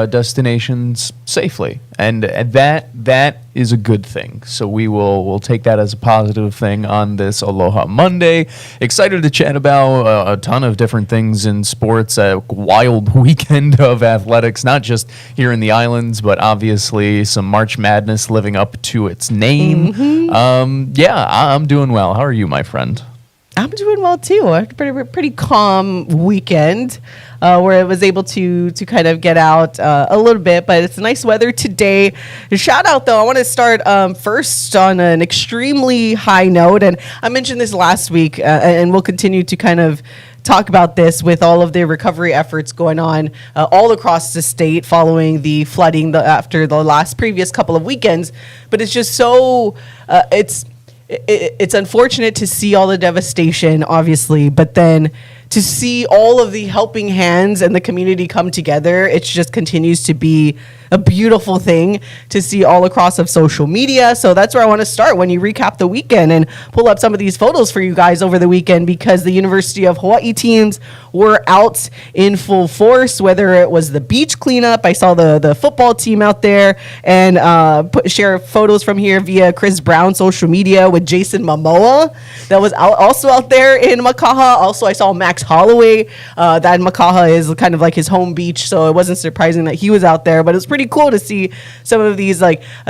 destinations safely, and that is a good thing. So we'll take that as a positive thing on this Aloha Monday. Excited to chat about a ton of different things in sports. A wild weekend of athletics, not just here in the islands, but obviously some March Madness living up to its name. I'm doing well. How are you, my friend? I'm doing well too. A pretty calm weekend where I was able to kind of get out a little bit, but it's nice weather today. Shout out though, I want to start first on an extremely high note, and I mentioned this last week, and we'll continue to kind of talk about this with all of the recovery efforts going on all across the state following the flooding after the previous couple of weekends. But it's just so it's unfortunate to see all the devastation, obviously, but then to see all of the helping hands and the community come together, it just continues to be a beautiful thing to see all across of social media. So that's where I want to start when you recap the weekend and pull up some of these photos for you guys over the weekend, because the University of Hawaii teams were out in full force, whether it was the beach cleanup. I saw the football team out there and share photos from here via Chris Brown social media with Jason Momoa that was also out there in Makaha. Also, I saw Max Holloway. That Makaha is kind of like his home beach, so it wasn't surprising that he was out there, but it's pretty cool to see some of these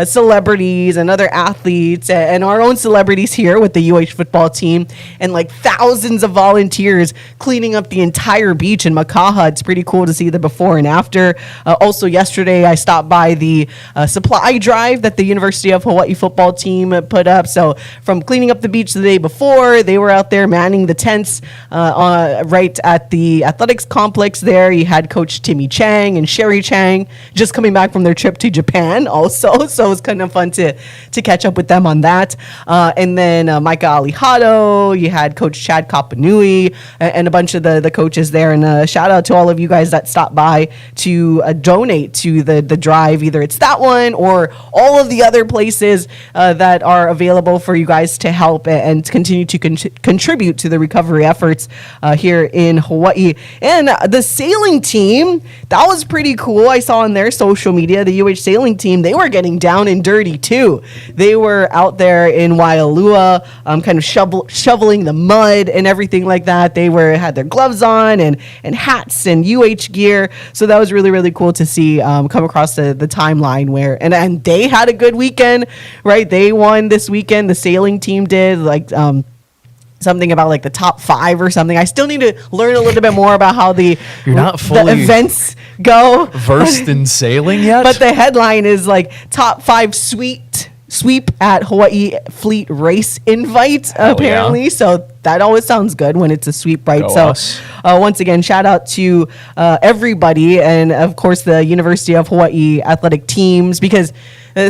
celebrities and other athletes and our own celebrities here with the UH football team, and thousands of volunteers cleaning up the entire beach in Makaha. It's pretty cool to see the before and after. Also yesterday I stopped by the supply drive that the University of Hawaii football team put up. So from cleaning up the beach the day before, they were out there manning the tents right at the athletics complex there. You had Coach Timmy Chang and Sherry Chang just coming back from their trip to Japan also. So it was kind of fun to catch up with them on that. And then Micah Alihado, you had Coach Chad Kapanui and a bunch of the coaches there. And shout out to all of you guys that stopped by to donate to the drive. Either it's that one or all of the other places that are available for you guys to help and continue to contribute to the recovery efforts here in Hawaii. And the sailing team, that was pretty cool. I saw on their social media, the UH sailing team, they were getting down and dirty too. They were out there in Waialua, kind of shoveling the mud and everything like that. They had their gloves on and hats and UH gear. So that was really, really cool to see come across the timeline where, and they had a good weekend, right? They won this weekend. The sailing team did something about the top 5 or something. I still need to learn a little bit more about how the events go. Versed in sailing yet? But the headline is top 5 sweep at Hawaii Fleet Race invite, apparently. Yeah. So that always sounds good when it's a sweep, right? Go so once again, shout out to everybody, and of course the University of Hawaii athletic teams, because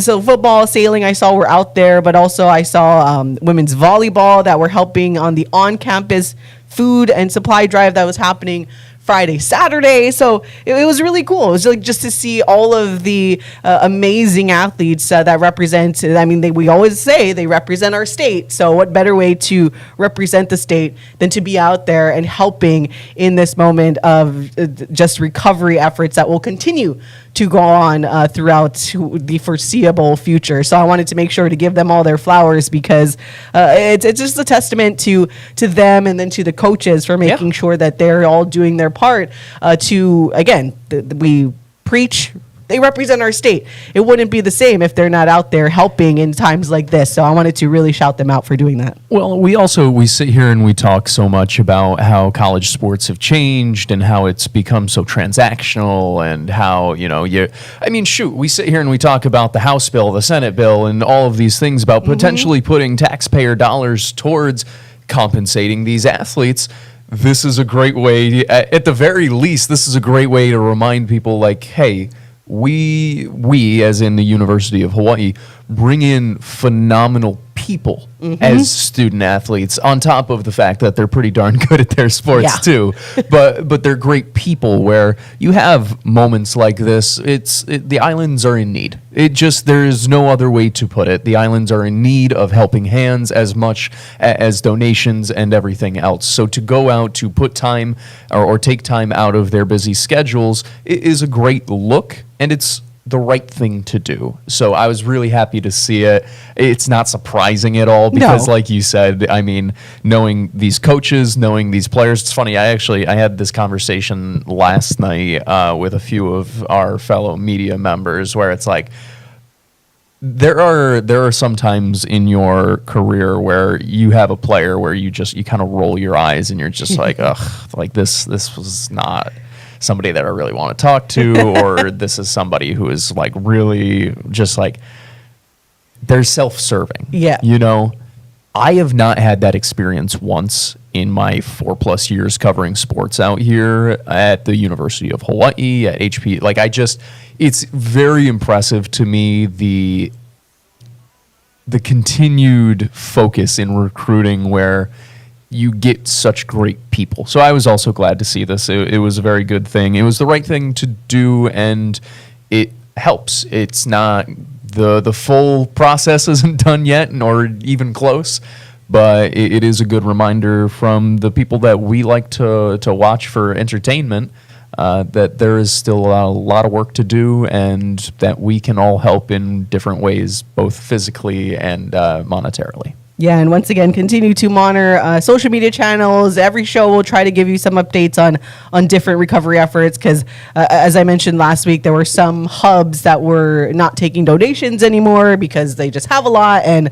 so football, sailing, I saw were out there, but also I saw women's volleyball that were helping on the on-campus food and supply drive that was happening Friday, Saturday. So it was really cool. It was just to see all of the amazing athletes that represent, we always say they represent our state. So what better way to represent the state than to be out there and helping in this moment of just recovery efforts that will continue to go on throughout the foreseeable future. So I wanted to make sure to give them all their flowers, because it's just a testament to them and then to the coaches for making sure that they're all doing their part to, again, we preach, they represent our state. It wouldn't be the same if they're not out there helping in times like this. So I wanted to really shout them out for doing that. Well, we sit here and we talk so much about how college sports have changed and how it's become so transactional, and how, we sit here and we talk about the House bill, the Senate bill, and all of these things about potentially putting taxpayer dollars towards compensating these athletes. This is a great way, at the very least, this is a great way to remind people hey, we as in the University of Hawaii, bring in phenomenal people people as student athletes, on top of the fact that they're pretty darn good at their sports too. But they're great people where you have moments like this. The islands are in need. There's no other way to put it. The islands are in need of helping hands as much as donations and everything else. So to go out to put time or take time out of their busy schedules is a great look, and it's the right thing to do. So I was really happy to see it. It's not surprising at all because, like you said, I mean, knowing these coaches, knowing these players, it's funny. I had this conversation last night with a few of our fellow media members where it's like, there are some times in your career where you have a player where you kind of roll your eyes and you're just like, ugh, like this was not somebody that I really want to talk to, or this is somebody who is like really just like, they're self-serving. Yeah. You know, I have not had that experience once in my 4+ years covering sports out here at the University of Hawaii, at HP. Like it's very impressive to me, the continued focus in recruiting where you get such great people. So I was also glad to see this. It was a very good thing. It was the right thing to do, and it helps. It's not the full process isn't done yet, nor even close, but it is a good reminder from the people that we like to watch for entertainment that there is still a lot of work to do, and that we can all help in different ways, both physically and monetarily. Yeah, and once again, continue to monitor social media channels. Every show will try to give you some updates on different recovery efforts because, as I mentioned last week, there were some hubs that were not taking donations anymore because they just have a lot, and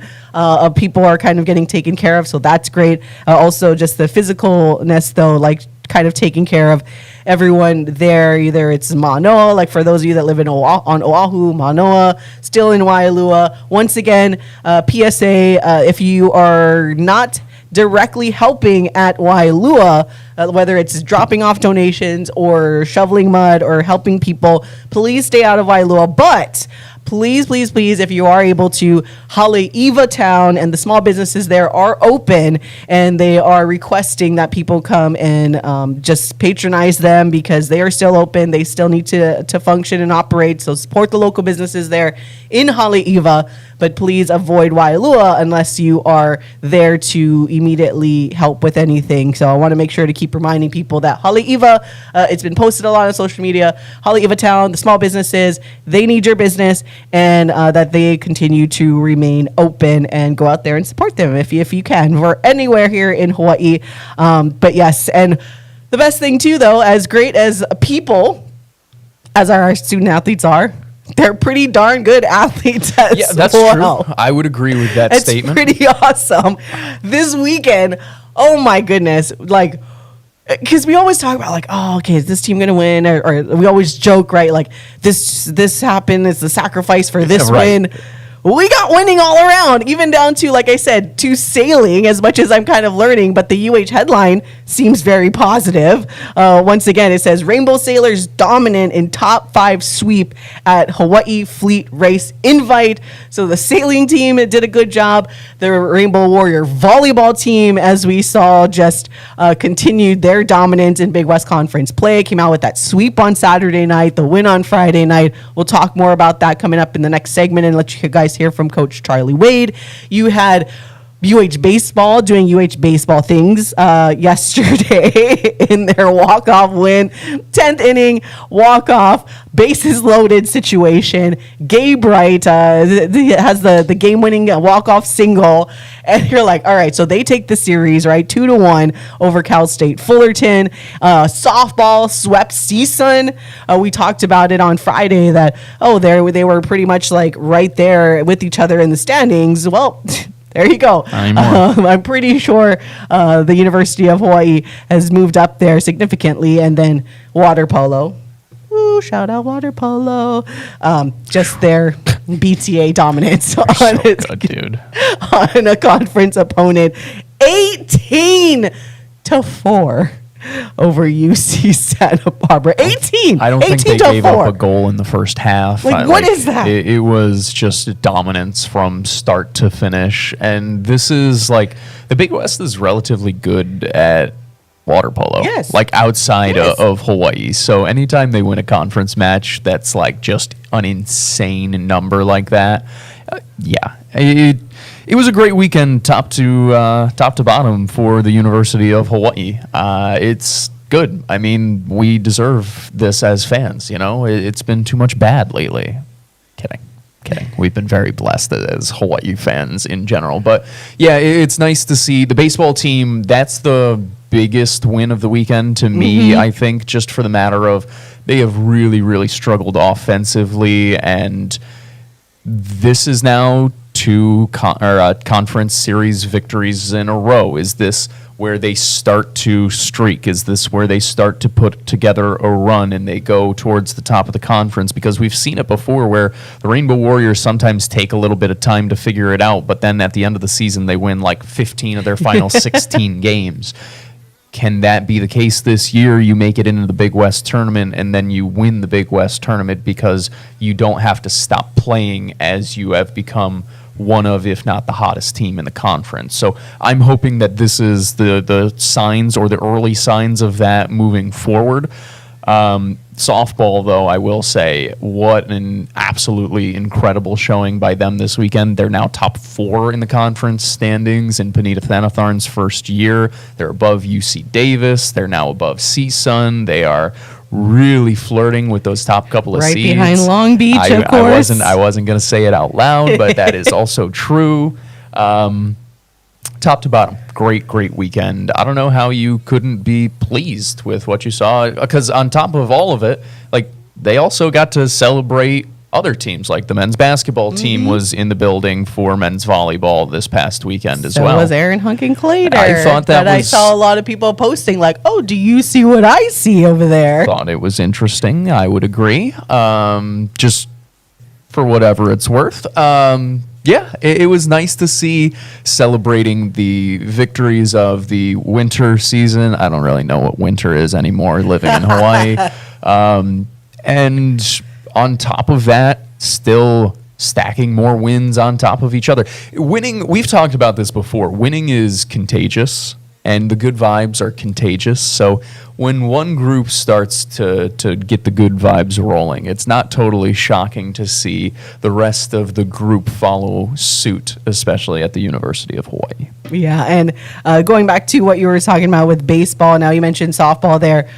people are kind of getting taken care of, so that's great. Also, just the physicalness, though, like kind of taking care of everyone there. Either it's Manoa, like for those of you that live on Oahu, Manoa, still in Waialua. Once again, PSA, if you are not directly helping at Waialua, whether it's dropping off donations or shoveling mud or helping people, please stay out of Waialua. But please, please, please, if you are able to, Haleiwa Town and the small businesses there are open, and they are requesting that people come and just patronize them because they are still open. They still need to function and operate. So support the local businesses there in Haleiwa, but please avoid Waialua unless you are there to immediately help with anything. So I want to make sure to keep reminding people that Haleiwa, it's been posted a lot on social media, Haleiwa Town, the small businesses, they need your business, and that they continue to remain open, and go out there and support them if you can. We're anywhere here in Hawaii. But yes, and the best thing too, though, as great as people as our student athletes are, they're pretty darn good athletes as well. Yeah, that's true. I would agree with that statement. It's pretty awesome. This weekend, oh my goodness, like, because we always talk about like, oh, okay, is this team gonna win? Or we always joke, right? Like this happened, it's the sacrifice for this win. We got winning all around, even down to, like I said, to sailing, as much as I'm kind of learning, but the UH headline seems very positive. Once again, it says, Rainbow Sailors dominant in top 5 sweep at Hawaii Fleet Race Invite. So the sailing team did a good job. The Rainbow Warrior volleyball team, as we saw, just continued their dominance in Big West Conference play, came out with that sweep on Saturday night, the win on Friday night. We'll talk more about that coming up in the next segment and let you guys hear from Coach Charlie Wade. You had UH Baseball doing UH Baseball things yesterday in their walk-off win. 10th inning, walk-off, bases loaded situation. Gabe Wright has the game-winning walk-off single. And you're like, all right, so they take the series, right, 2-1 over Cal State Fullerton. Softball swept CSUN. We talked about it on Friday that, they were pretty much like right there with each other in the standings. Well, there you go. I'm pretty sure the University of Hawaii has moved up there significantly. And then water polo. Ooh, shout out water polo. Just their BTA dominance on a conference opponent. 18-4. over UC Santa Barbara. 18. I don't think they 18 to gave 4. up a goal in the first half. What is that? It was just dominance from start to finish. And this is like, the Big West is relatively good at water polo. Yes. Like outside Yes. of Hawaii. So anytime they win a conference match that's like just an insane number like that, it was a great weekend, top to bottom for the University of Hawaii. It's good. I mean, we deserve this as fans. It's been too much bad lately. Kidding. We've been very blessed as Hawaii fans in general. But yeah, it's nice to see the baseball team. That's the biggest win of the weekend to me, I think, just for the matter of they have really, really struggled offensively, and this is now two conference series victories in a row. Is this where they start to streak? Is this where they start to put together a run and they go towards the top of the conference? Because we've seen it before where the Rainbow Warriors sometimes take a little bit of time to figure it out, but then at the end of the season they win like 15 of their final 16 games. Can that be the case this year? You make it into the Big West tournament and then you win the Big West tournament because you don't have to stop playing as you have become one of, if not the hottest team in the conference. So I'm hoping that this is the signs or the early signs of that moving forward. Softball, though, I will say, what an absolutely incredible showing by them this weekend. They're now top 4 in the conference standings in Panita Thanatharn's first year. They're above UC Davis. They're now above CSUN. They are really flirting with those top couple of right seeds. Behind Long Beach, of course. I wasn't going to say it out loud, but that is also true. Top to bottom, great weekend. I don't know how you couldn't be pleased with what you saw, because on top of all of it, like, they also got to celebrate other teams. Like the men's basketball team was in the building for men's volleyball this past weekend as well. So was Aaron Hunkin-Clader. I thought that I saw a lot of people posting like, "Oh, do you see what I see over there?" Thought it was interesting. I would agree. Just for whatever it's worth. Yeah, it was nice to see celebrating the victories of the winter season. I don't really know what winter is anymore living in Hawaii. And on top of that, still stacking more wins on top of each other. Winning, we've talked about this before, winning is contagious and the good vibes are contagious. So when one group starts to get the good vibes rolling, it's not totally shocking to see the rest of the group follow suit, especially at the University of Hawaii. Yeah, and going back to what you were talking about with baseball, now you mentioned softball there,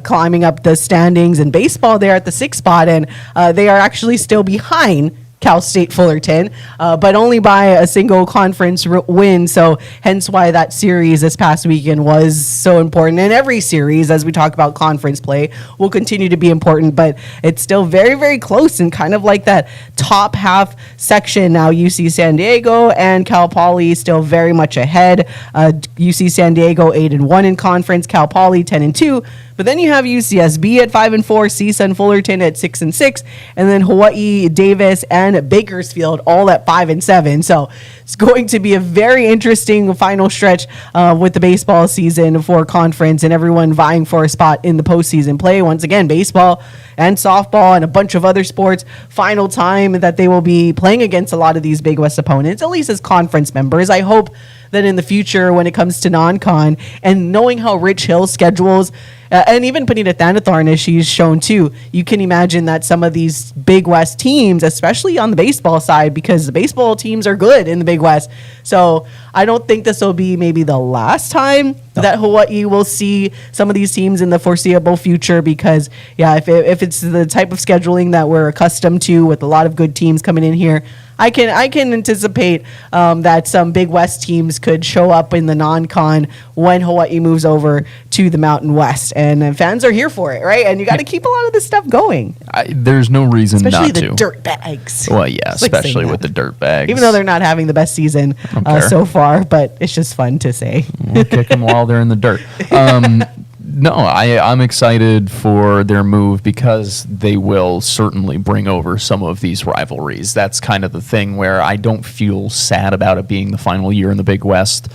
climbing up the standings, and baseball there at the 6th spot, and they are actually still behind Cal State Fullerton, but only by a single conference win. So hence why that series this past weekend was so important. And every series, as we talk about conference play, will continue to be important, but it's still very, very close and kind of like that top half section now. UC San Diego and Cal Poly still very much ahead. UC San Diego 8-1 in conference, Cal Poly 10-2. But then you have UCSB at 5-4, CSUN Fullerton at 6-6, and then Hawaii, Davis, and Bakersfield all at 5-7. So it's going to be a very interesting final stretch with the baseball season for conference and everyone vying for a spot in the postseason play. Once again, baseball and softball and a bunch of other sports, final time that they will be playing against a lot of these Big West opponents, at least as conference members. I hope that in the future, when it comes to non-con, and knowing how Rich Hill schedules, and even Panita Thanatharn, as she's shown too, you can imagine that some of these Big West teams, especially on the baseball side, because the baseball teams are good in the Big West. So I don't think this will be maybe the last time that Hawaii will see some of these teams in the foreseeable future, because if it's the type of scheduling that we're accustomed to with a lot of good teams coming in here, I can anticipate that some Big West teams could show up in the non-con when Hawaii moves over to the Mountain West, and fans are here for it, right? And you got to keep a lot of this stuff going. There's no reason especially not to. Especially the dirt bags. Well, yeah, especially with the dirt bags. Even though they're not having the best season so far, but it's just fun to say. We'll kick them while they're in the dirt. No, I'm excited for their move because they will certainly bring over some of these rivalries. That's kind of the thing where I don't feel sad about it being the final year in the Big West,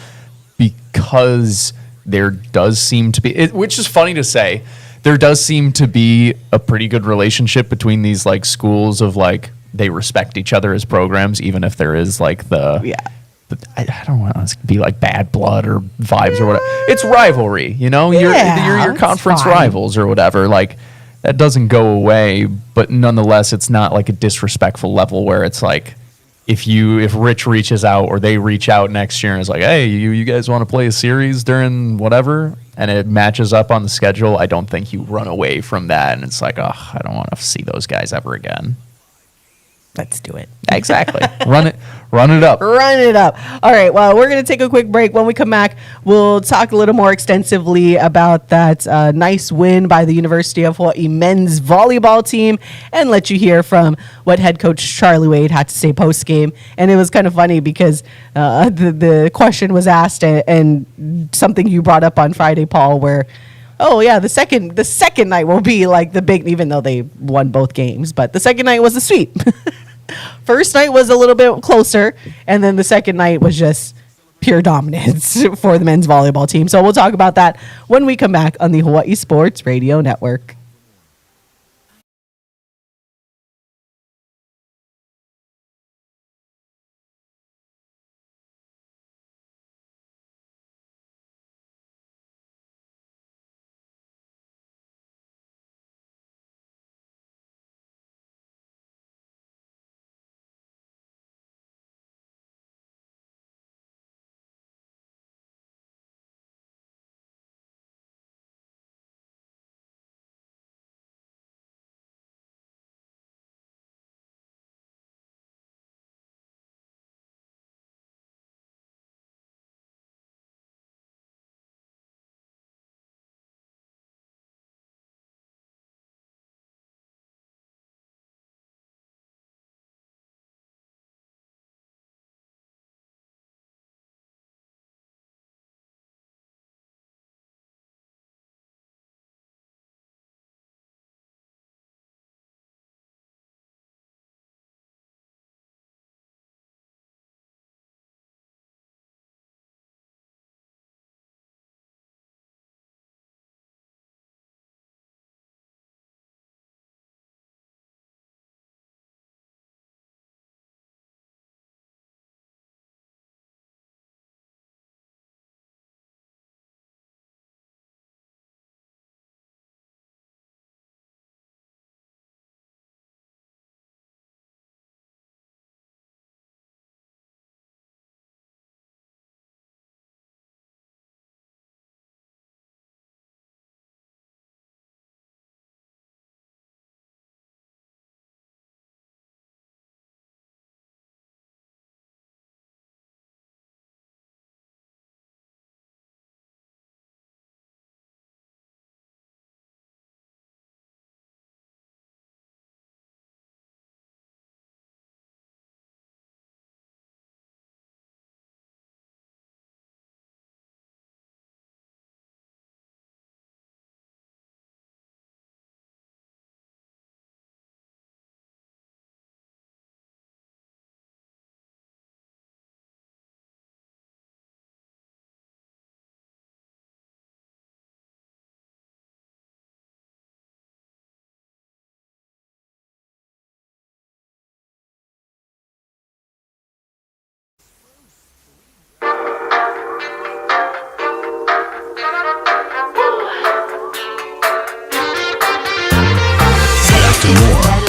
because there does seem to be, which is funny to say, there does seem to be a pretty good relationship between these like schools of like they respect each other as programs, even if there is like I don't want to be like bad blood or vibes or whatever. It's rivalry, you know. You're your conference rivals or whatever. Like that doesn't go away, but nonetheless, it's not like a disrespectful level where it's like if Rich reaches out or they reach out next year and is like, hey, you guys want to play a series during whatever, and it matches up on the schedule, I don't think you run away from that and it's like, oh, I don't want to see those guys ever again. Let's do it. Exactly. Run it up. Run it up. All right. Well, we're going to take a quick break. When we come back, we'll talk a little more extensively about that nice win by the University of Hawaii men's volleyball team and let you hear from what head coach Charlie Wade had to say post game. And it was kind of funny because the question was asked and something you brought up on Friday, Paul, where oh yeah, the second night will be like the big, even though they won both games, but the second night was a sweep. First night was a little bit closer, and then the second night was just pure dominance for the men's volleyball team. So we'll talk about that when we come back on the Hawaii Sports Radio Network.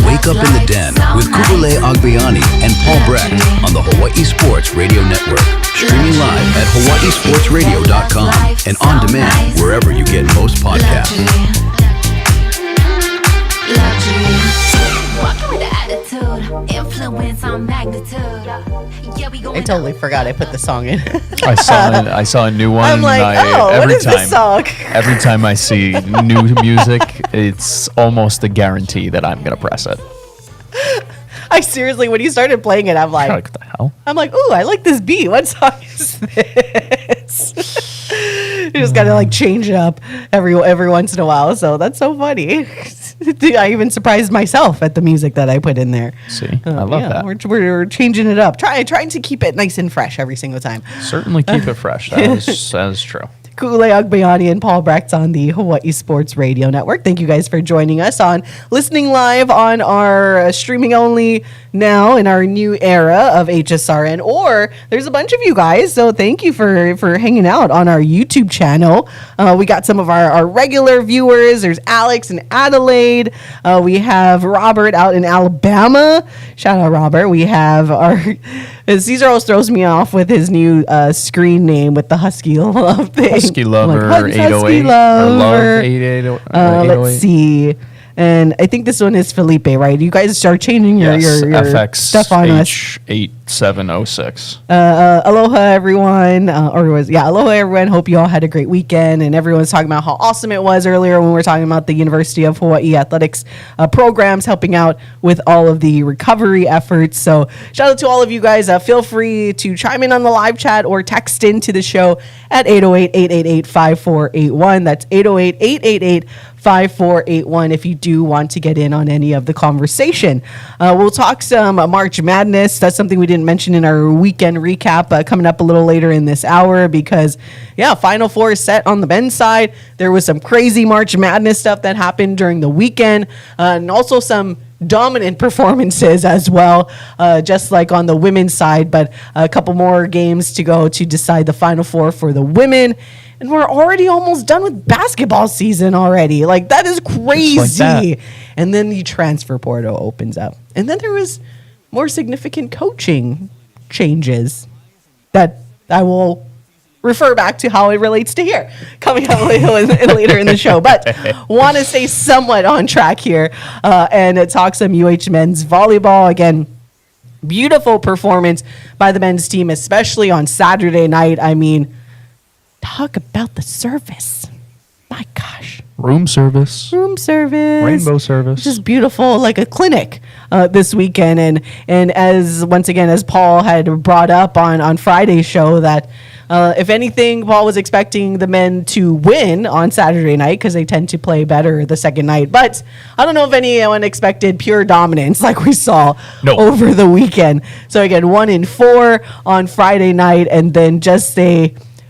Wake Up in the Den with Kubule Agbayani and Paul Brecht on the Hawaii Sports Radio Network. Streaming live at hawaiisportsradio.com and on demand wherever you get most podcasts. I totally forgot I put the song in. I saw a new one. I'm like, what is this song? Every time I see new music, it's almost a guarantee that I'm gonna press it. I seriously, when you started playing it, I'm like, what the hell? I'm like, ooh, I like this beat. What song is this? You just gotta like change it up every once in a while. So that's so funny. I even surprised myself at the music that I put in there. See, I love that. We're changing it up, trying to keep it nice and fresh every single time. Certainly keep it fresh. That is true. Kule Agbayani and Paul Brecht on the Hawaii Sports Radio Network. Thank you guys for joining us on listening live on our streaming only now in our new era of HSRN, or there's a bunch of you guys, so thank you for hanging out on our YouTube channel. We got some of our regular viewers. There's Alex in Adelaide. We have Robert out in Alabama. Shout out Robert. We have our Caesar always throws me off with his new screen name with the Husky Love thing. Husky Lover, I'm like, 808. Husky Or Lover. Love 808. Let's see. And I think this one is Felipe, right? You guys start changing your FX stuff on us. H8706. Aloha, everyone. Aloha, everyone. Hope you all had a great weekend. And everyone's talking about how awesome it was earlier when we were talking about the University of Hawaii athletics programs helping out with all of the recovery efforts. So shout out to all of you guys. Feel free to chime in on the live chat or text into the show at 808-888-5481. That's 808-888-5481 if you do want to get in on any of the conversation. We'll talk some March Madness. That's something we didn't mention in our weekend recap coming up a little later in this hour because, Final Four is set on the men's side. There was some crazy March Madness stuff that happened during the weekend and also some dominant performances as well, just like on the women's side, but a couple more games to go to decide the Final Four for the women. And we're already almost done with basketball season already. Like, that is crazy. Just like that. And then the transfer portal opens up. And then there was more significant coaching changes that I will refer back to how it relates to here coming up later in the show. But want to stay somewhat on track here and talk some UH men's volleyball. Again, beautiful performance by the men's team, especially on Saturday night. I mean, talk about the service. My gosh. Room service. Rainbow service. Just beautiful, like a clinic this weekend. And as Paul had brought up on Friday's show that if anything, Paul was expecting the men to win on Saturday night because they tend to play better the second night. But I don't know if anyone expected pure dominance like we saw over the weekend. So again, 1-4 on Friday night, and then just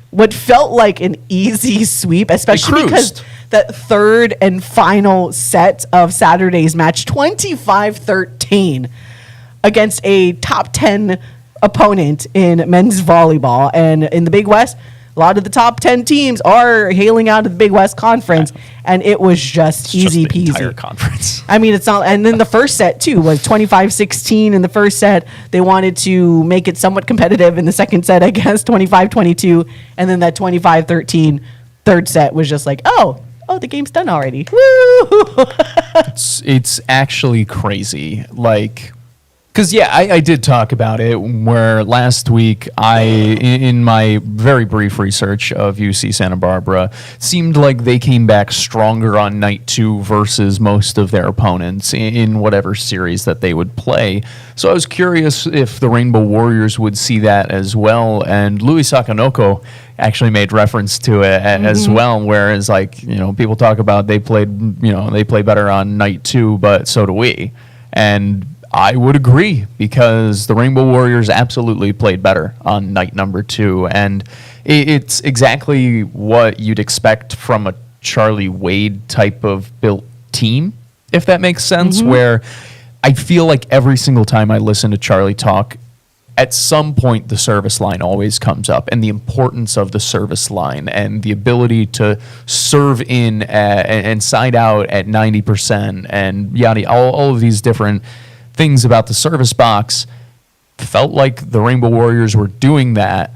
what felt like an easy sweep, especially because that third and final set of Saturday's match, 25-13 against a top 10 opponent in men's volleyball. And in the Big West, a lot of the top 10 teams are hailing out of the Big West Conference, and it was just easy peasy. Entire conference. I mean, it's not. And then the first set too was 25-16 in the first set. They wanted to make it somewhat competitive in the second set, I guess, 25-22, and then that 25-13 third set was just like, oh, the game's done already. Woo! It's actually crazy. Like, because, I did talk about it where last week in my very brief research of UC Santa Barbara, seemed like they came back stronger on night 2 versus most of their opponents in whatever series that they would play. So I was curious if the Rainbow Warriors would see that as well. And Louis Sakanoko actually made reference to it as well, whereas people talk about they play better on night 2, but so do we. And I would agree because the Rainbow Warriors absolutely played better on night number 2. And it's exactly what you'd expect from a Charlie Wade type of built team, if that makes sense, where I feel like every single time I listen to Charlie talk, at some point the service line always comes up, and the importance of the service line and the ability to serve in and side out at 90% and all of these different things about the service box. Felt like the Rainbow Warriors were doing that,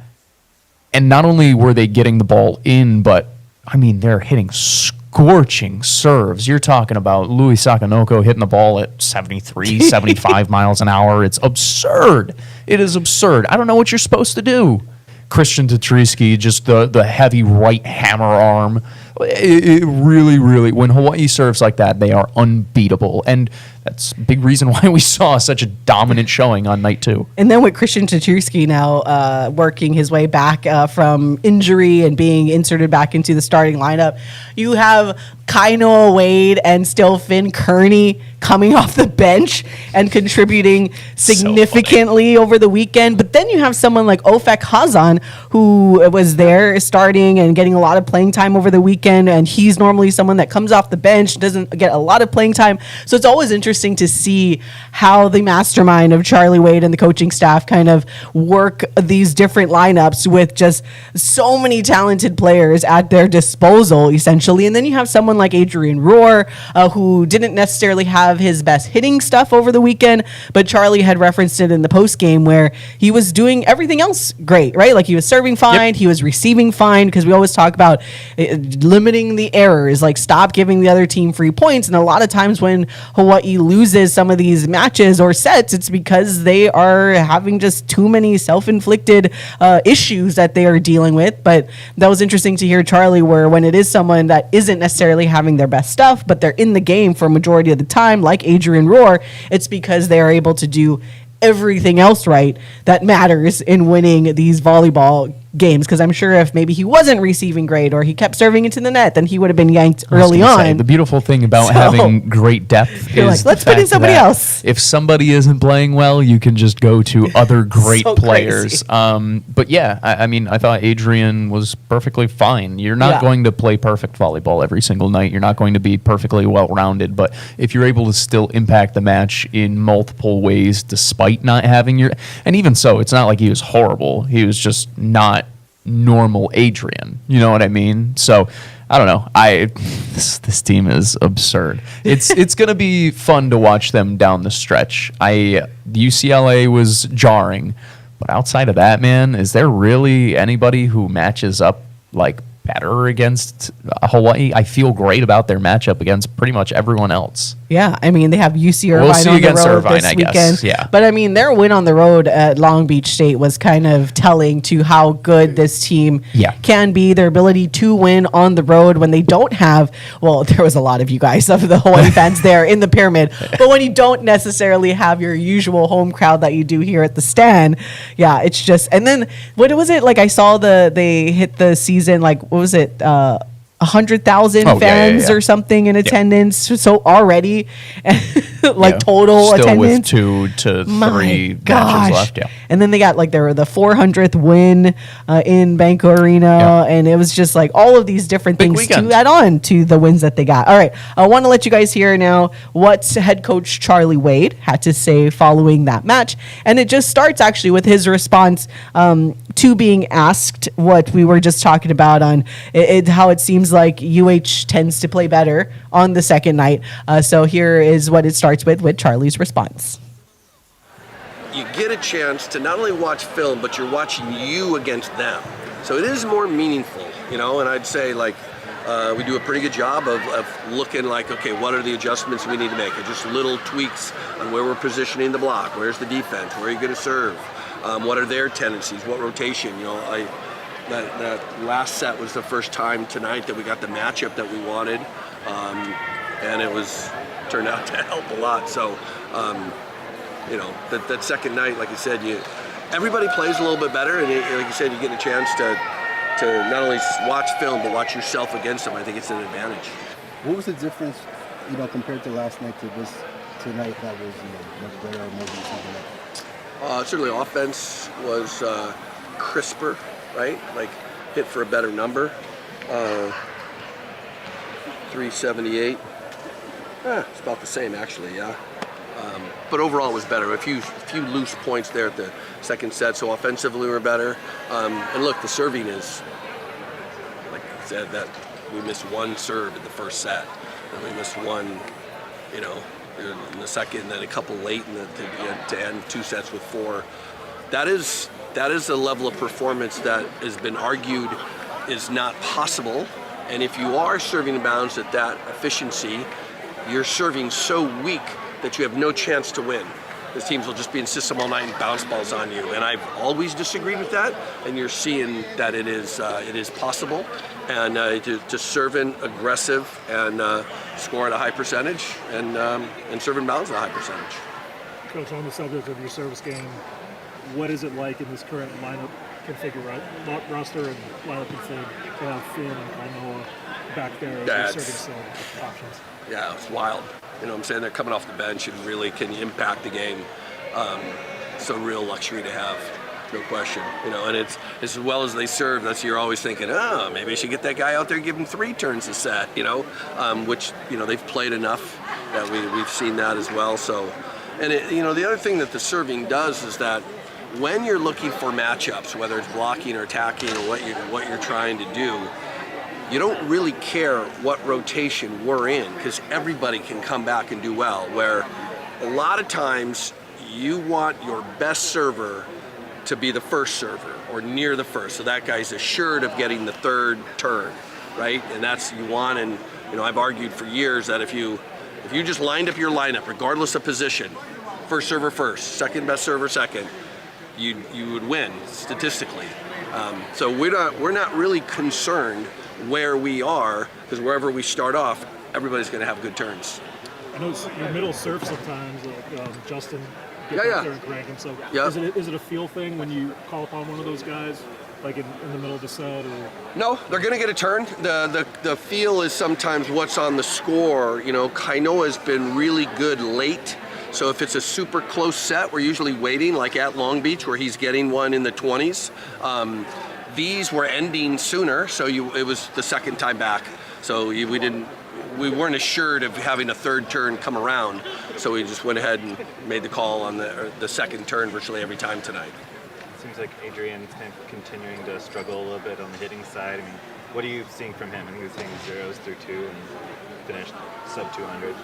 and not only were they getting the ball in, but I mean they're hitting scorching serves. You're talking about Louis Sakanoko hitting the ball at 73, 75 miles an hour. It's absurd. It is absurd. I don't know what you're supposed to do. Christian Tatrisky, just the heavy right hammer arm. It really, really, when Hawaii serves like that, they are unbeatable. And that's a big reason why we saw such a dominant showing on night 2. And then with Christian Tatarski now working his way back from injury and being inserted back into the starting lineup, you have Kainoa Wade and still Finn Kearney coming off the bench and contributing significantly over the weekend. But then you have someone like Ofek Hazan, who was there starting and getting a lot of playing time over the weekend. And he's normally someone that comes off the bench, doesn't get a lot of playing time. So it's always interesting to see how the mastermind of Charlie Wade and the coaching staff kind of work these different lineups with just so many talented players at their disposal, essentially. And then you have someone like Adrian Rohr, who didn't necessarily have his best hitting stuff over the weekend, but Charlie had referenced it in the post game where he was doing everything else great, right? Like he was serving fine, he was receiving fine, because we always talk about limiting the errors, like stop giving the other team free points. And a lot of times when Hawaii loses some of these matches or sets, it's because they are having just too many self-inflicted issues that they are dealing with. But that was interesting to hear Charlie, where when it is someone that isn't necessarily having their best stuff, but they're in the game for a majority of the time, like Adrian Rohr, it's because they are able to do everything else right that matters in winning these volleyball games. Because I'm sure if maybe he wasn't receiving great or he kept serving into the net, then he would have been yanked early on. The beautiful thing about having great depth is like, let's put in somebody else. If somebody isn't playing well, you can just go to other great players. But yeah, I mean, I thought Adrian was perfectly fine. You're not going to play perfect volleyball every single night. You're not going to be perfectly well-rounded. But if you're able to still impact the match in multiple ways despite not having your... And even so, it's not like he was horrible. He was just not normal Adrian. You know what I mean? So I don't know. This team is absurd. It's going to be fun to watch them down the stretch. UCLA was jarring, but outside of that, man, is there really anybody who matches up like better against Hawaii? I feel great about their matchup against pretty much everyone else. Yeah, I mean, they have UC Irvine We'll see on the against road Irvine, this I weekend. guess. Yeah. But I mean, their win on the road at Long Beach State was kind of telling to how good this team can be. Their ability to win on the road when they don't have, well, there was a lot of you guys, of the Hawaii fans there in the Pyramid, but when you don't necessarily have your usual home crowd that you do here at the Stand, yeah, it's just, and then, what was it? Like, I saw they hit the season, like, what was it? 100,000 fans or something in attendance. So already, like total still attendance. With 2 to 3 matches left. Yeah. And then they got like the 400th win in Banco Arena, and it was just like all of these different things to add on to the wins that they got. All right, I want to let you guys hear now what head coach Charlie Wade had to say following that match, and it just starts actually with his response to being asked what we were just talking about on how it seems like UH tends to play better on the second night. So here is what it starts with Charlie's response. You get a chance to not only watch film, but you're watching you against them. So it is more meaningful, you know, and I'd say like we do a pretty good job of looking like, okay, what are the adjustments we need to make? Or just little tweaks on where we're positioning the block, where's the defense, where are you going to serve, what are their tendencies, what rotation, you know. That last set was the first time tonight that we got the matchup that we wanted, and it turned out to help a lot. So, you know, that second night, like I said, everybody plays a little bit better, and like you said, you get a chance to not only watch film but watch yourself against them. I think it's an advantage. What was the difference, you know, compared to last night to this tonight? That was, you know, much better, or maybe something like that? Certainly, offense was crisper. Right, like hit for a better number, 378. It's about the same actually, yeah. But overall, it was better. A few loose points there at the second set. So offensively, we were better. And look, the serving is, like I said, that we missed one serve in the first set, and we missed one, you know, in the second, and then a couple late to end 2 sets with 4. That is a level of performance that has been argued is not possible. And if you are serving in bounds at that efficiency, you're serving so weak that you have no chance to win. because teams will just be in system all night and bounce balls on you. And I've always disagreed with that, and you're seeing that it is possible. And to serve in aggressive and score at a high percentage, and serve in bounds at a high percentage. Coach, on the subject of your service game, what is it like in this current lineup roster and lineup config to have Finn and Kainoa back there as your serving options? Yeah, it's wild. You know what I'm saying? They're coming off the bench and really can impact the game. It's a real luxury to have, no question. You know, and it's as well as they serve, you're always thinking, maybe I should get that guy out there, give him 3 turns a set, you know, which, you know, they've played enough that we've seen that as well. So, and you know, the other thing that the serving does is that when you're looking for matchups, whether it's blocking or attacking or what you're trying to do, you don't really care what rotation we're in, because everybody can come back and do well, where a lot of times you want your best server to be the first server or near the first, so that guy's assured of getting the 3rd turn, right? And that's you want. And you know, I've argued for years that if you just lined up your lineup regardless of position, first server first, second best server second, you would win statistically. So we're not really concerned where we are, because wherever we start off, everybody's going to have good turns. I know your middle serve sometimes, like Justin. Yeah. There and crank him. So yeah. Is it a feel thing when you call upon one of those guys, like in the middle of the set? Or? No, they're going to get a turn. The feel is sometimes what's on the score. You know, Kainoa's been really good late. So if it's a super close set, we're usually waiting, like at Long Beach, where he's getting one in the 20s. These were ending sooner, so it was the second time back. So we weren't assured of having a 3rd turn come around, so we just went ahead and made the call on the second turn virtually every time tonight. It seems like Adrian's kind of continuing to struggle a little bit on the hitting side. I mean, what are you seeing from him? I think he was hitting 0s through 2 and finished sub 200.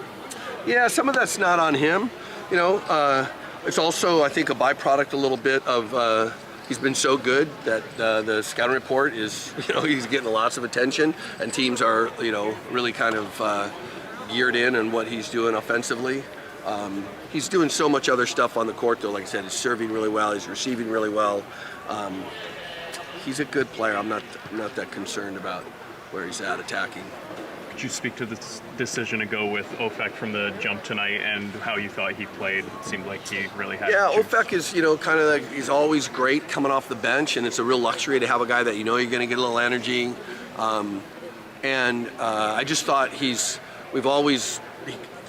Yeah, some of that's not on him. You know, it's also, I think, a byproduct a little bit of he's been so good that the scouting report is, you know, he's getting lots of attention, and teams are, you know, really kind of geared in on what he's doing offensively. He's doing so much other stuff on the court, though. Like I said, he's serving really well, he's receiving really well. He's a good player. I'm not that concerned about where he's at attacking. Could you speak to this decision to go with Ofek from the jump tonight and how you thought he played? It seemed like he really had. Yeah, Ofek is, you know, kind of like, he's always great coming off the bench, and it's a real luxury to have a guy that you know you're going to get a little energy. I just thought we've always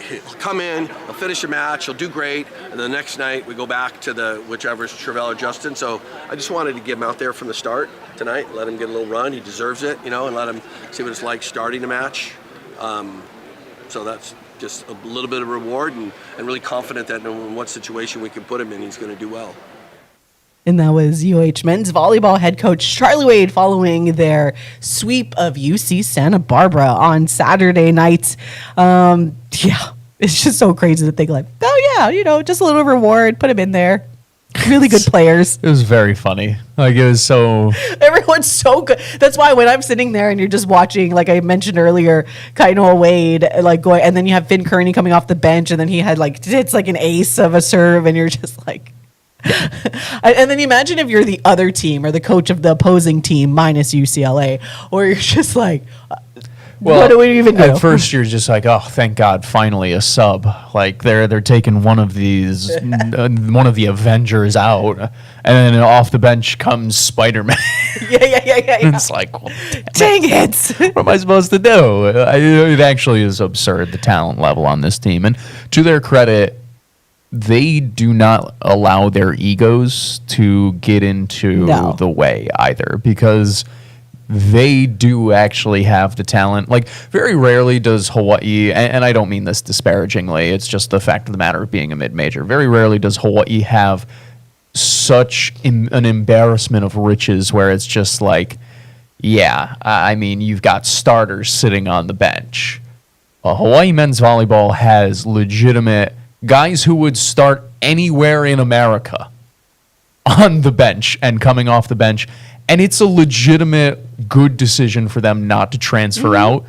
he'll come in, he'll finish a match, he'll do great, and the next night we go back to whichever's Travell or Justin. So I just wanted to get him out there from the start tonight, let him get a little run. He deserves it, you know, and let him see what it's like starting a match. So that's just a little bit of reward, and really confident that in what situation we can put him in, he's going to do well. And that was UH men's volleyball head coach Charlie Wade following their sweep of UC Santa Barbara on Saturday night. Yeah, it's just so crazy to think like, oh yeah, you know, just a little reward, put him in there. Really good players. It was very funny. Like, it was so... Everyone's so good. That's why when I'm sitting there and you're just watching, like I mentioned earlier, Kainoa Wade, like going, and then you have Finn Kearney coming off the bench, and then he had like, it's like an ace of a serve, and you're just like... And then you imagine if you're the other team or the coach of the opposing team minus UCLA, or you're just like... Well, what do we even do? At first, you're just like, oh, thank God, finally a sub. Like, they're taking one of these, one of the Avengers out, and then off the bench comes Spider-Man. Yeah. It's like, well, dang it. What am I supposed to do? It actually is absurd, the talent level on this team. And to their credit, they do not allow their egos to get into the way either, because... they do actually have the talent. Like, very rarely does Hawaii, and I don't mean this disparagingly, it's just the fact of the matter of being a mid-major, very rarely does Hawaii have such an embarrassment of riches where it's just like, yeah, I mean, you've got starters sitting on the bench. Hawaii men's volleyball has legitimate guys who would start anywhere in America on the bench and coming off the bench. And it's a legitimate good decision for them not to transfer out,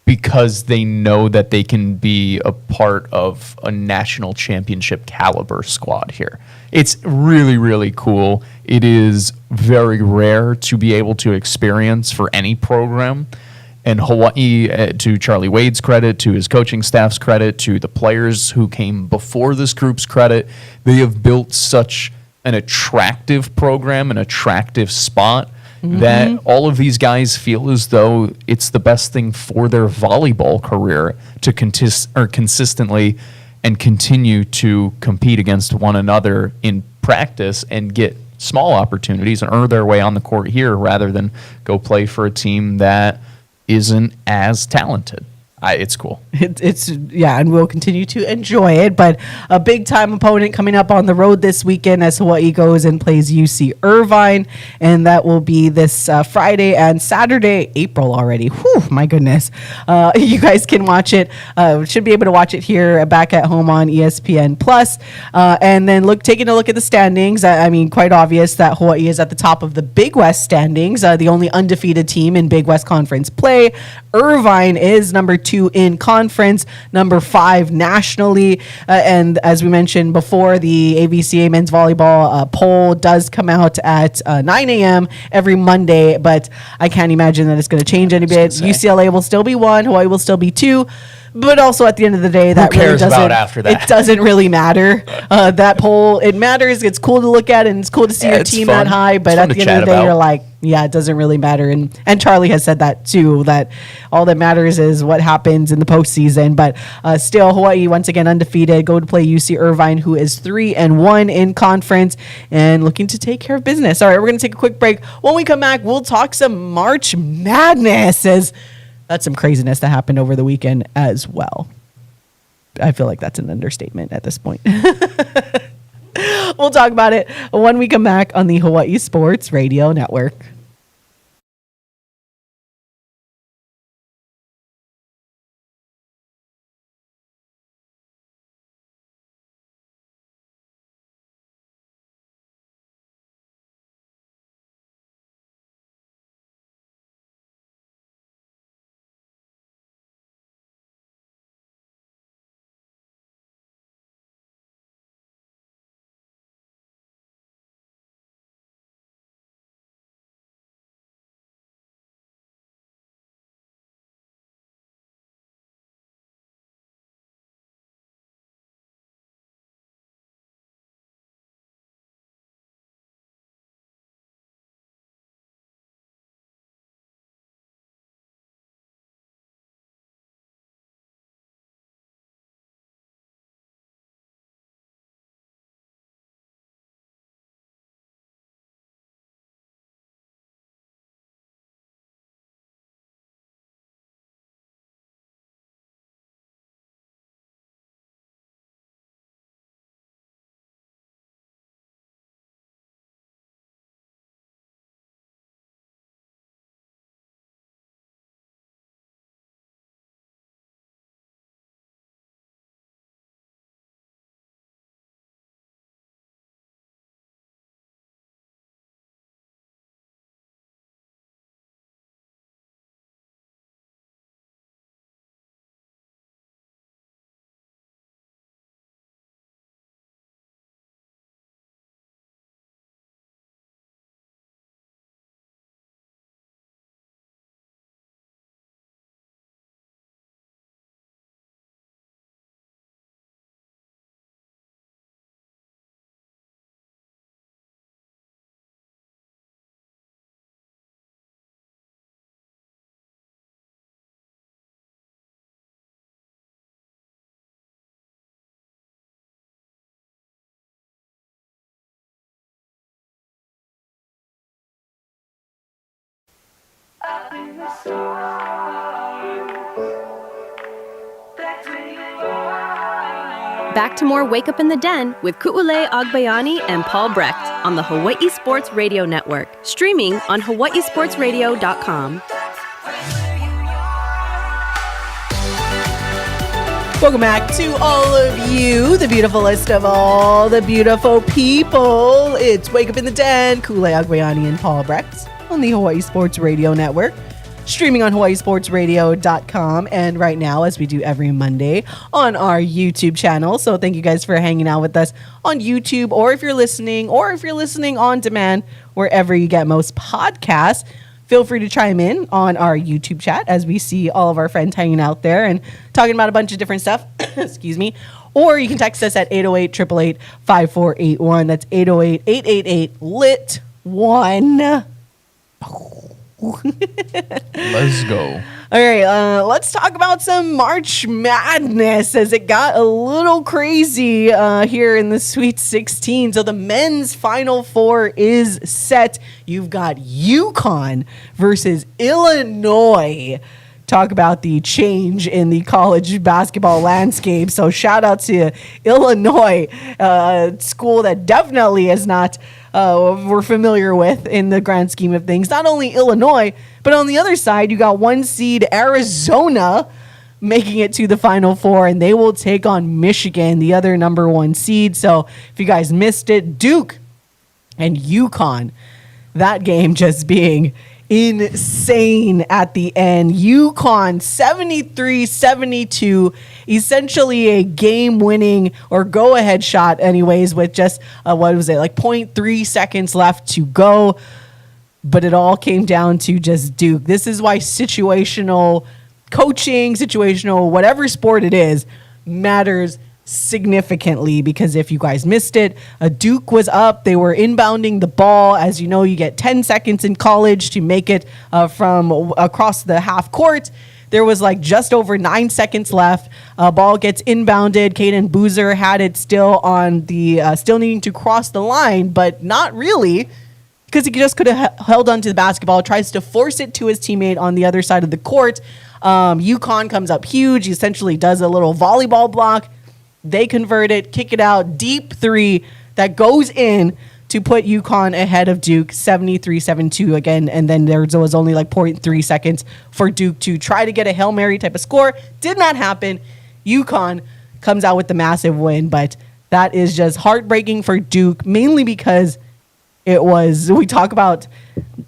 because they know that they can be a part of a national championship caliber squad here. It's really, really cool. It is very rare to be able to experience for any program. And Hawaii, to Charlie Wade's credit, to his coaching staff's credit, to the players who came before this group's credit, they have built such an attractive program, an attractive spot, that all of these guys feel as though it's the best thing for their volleyball career to consistently and continue to compete against one another in practice and get small opportunities and earn their way on the court here rather than go play for a team that isn't as talented. It's cool. It's and we'll continue to enjoy it. But a big time opponent coming up on the road this weekend as Hawaii goes and plays UC Irvine, and that will be this Friday and Saturday, April already. Whew, my goodness! You guys can watch it. Should be able to watch it here back at home on ESPN Plus, and then taking a look at the standings. I mean, quite obvious that Hawaii is at the top of the Big West standings, the only undefeated team in Big West Conference play. Irvine is number 2 in conference, number 5 nationally, and as we mentioned before, the AVCA men's volleyball poll does come out at 9 a.m. every Monday, but I can't imagine that it's going to change any bit. UCLA will still be 1, Hawaii will still be 2. But also at the end of the day, that really doesn't. About after that? It doesn't really matter. That poll, it matters. It's cool to look at and it's cool to see your team that high. But at the end of the day, you're like, it doesn't really matter. And Charlie has said that too. That all that matters is what happens in the postseason. But still, Hawaii once again undefeated. Go to play UC Irvine, who is 3-1 in conference and looking to take care of business. All right, we're going to take a quick break. When we come back, we'll talk some March Madness as. That's some craziness that happened over the weekend as well. I feel like that's an understatement at this point. We'll talk about it when we come back on the Hawaii Sports Radio Network. Back to more Wake Up in the Den with Ku'ule Agbayani and Paul Brecht on the Hawaii Sports Radio Network, streaming on hawaiisportsradio.com. Welcome back to all of you, the beautifulest of all the beautiful people. It's Wake Up in the Den, Ku'ule Agbayani and Paul Brecht on the Hawaii Sports Radio Network. streaming on hawaiisportsradio.com, and right now, as we do every Monday, on our YouTube channel. So thank you guys for hanging out with us on YouTube, or if you're listening on demand, wherever you get most podcasts. Feel free to chime in on our YouTube chat as we see all of our friends hanging out there and talking about a bunch of different stuff. Excuse me. Or you can text us at 808-888-5481. That's 808-888-LIT1. Let's go. All right, let's talk about some March Madness as it got a little crazy here in the Sweet 16. So the men's Final Four is set. You've got UConn versus Illinois. Talk about the change in the college basketball landscape. So shout out to Illinois, school that definitely is not we're familiar with in the grand scheme of things. Not only Illinois, but on the other side, you got 1 seed Arizona making it to the Final Four, and they will take on Michigan, the other number 1 seed. So if you guys missed it, Duke and UConn, that game just being insane at the end. UConn 73-72, essentially a game-winning or go-ahead shot anyways with just, 0.3 seconds left to go. But it all came down to just Duke. This is why situational coaching, situational whatever sport it is, matters significantly, because if you guys missed it, Duke was up. They were inbounding the ball. As you know, you get 10 seconds in college to make it from across the half court. There was just over 9 seconds left. Ball gets inbounded. Caden Boozer had it still on the still needing to cross the line, but not really, because he just could have held onto the basketball. Tries to force it to his teammate on the other side of the court. UConn comes up huge. He essentially does a little volleyball block. They convert it, kick it out, deep 3 that goes in to put UConn ahead of Duke, 73-72 again. And then there was only 0.3 seconds for Duke to try to get a Hail Mary type of score. Did not happen. UConn comes out with the massive win, but that is just heartbreaking for Duke, mainly because we talk about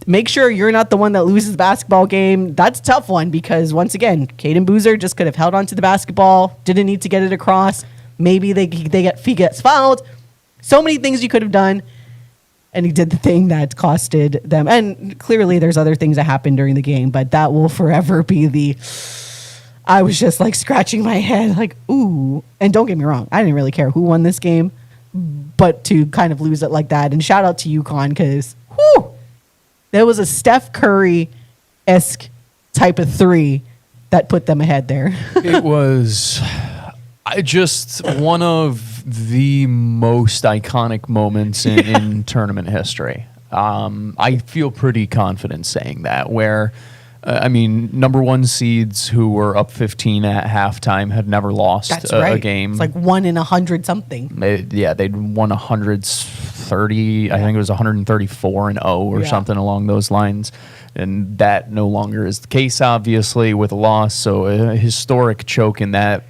make sure you're not the one that loses the basketball game. That's a tough one because, once again, Caden Boozer just could have held on to the basketball, didn't need to get it across. Maybe he gets fouled. So many things you could have done, and he did the thing that costed them. And clearly there's other things that happened during the game, but that will forever be I was just scratching my head ooh. And don't get me wrong, I didn't really care who won this game, but to kind of lose it like that. And shout out to UConn because, there was a Steph Curry-esque type of 3 that put them ahead there. It was just one of the most iconic moments in tournament history. I feel pretty confident saying that, where, number 1 seeds who were up 15 at halftime had never lost a game. It's 1 in 100 something. They'd won 130, I think it was 134-0 or something along those lines. And that no longer is the case, obviously, with a loss. So a historic choke in that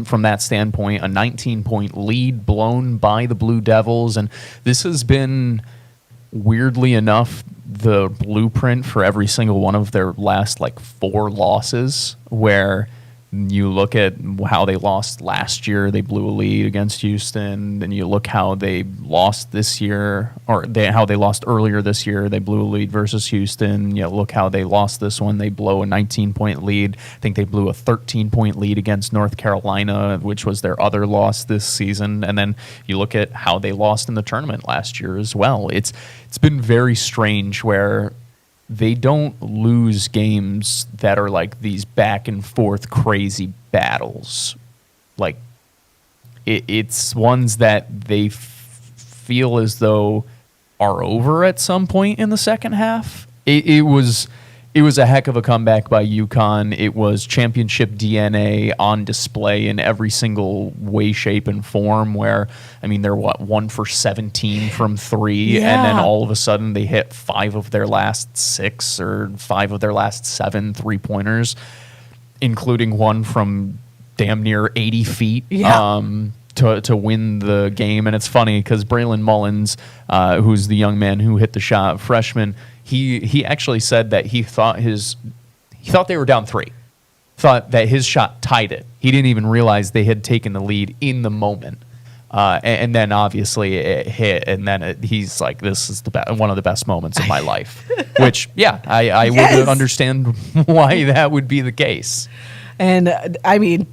from that standpoint, a 19-point lead blown by the Blue Devils. And this has been, weirdly enough, the blueprint for every single one of their last 4 losses, where you look at how they lost last year, they blew a lead against Houston. Then you look how they lost this year, or how they lost earlier this year, they blew a lead versus Houston. You look how they lost this one, they blow a 19-point lead. I think they blew a 13-point lead against North Carolina, which was their other loss this season. And then you look at how they lost in the tournament last year as well. It's been very strange where they don't lose games that are these back and forth crazy battles. It's ones that they feel as though are over at some point in the second half. It was a heck of a comeback by UConn. It was championship DNA on display in every single way, shape, and form, where, they're 1 for 17 from 3, and then all of a sudden they hit 5 of their last 6 or 5 of their last 7 3-pointers, including one from damn near 80 feet. To win the game. And it's funny because Braylon Mullins, who's the young man who hit the shot, freshman, he actually said that he thought his He thought they were down 3. Thought that his shot tied it. He didn't even realize they had taken the lead in the moment. And then obviously it hit, and then he's like, "This is one of the best moments of my life." Which, yeah, I Yes. would understand why that would be the case. And I mean,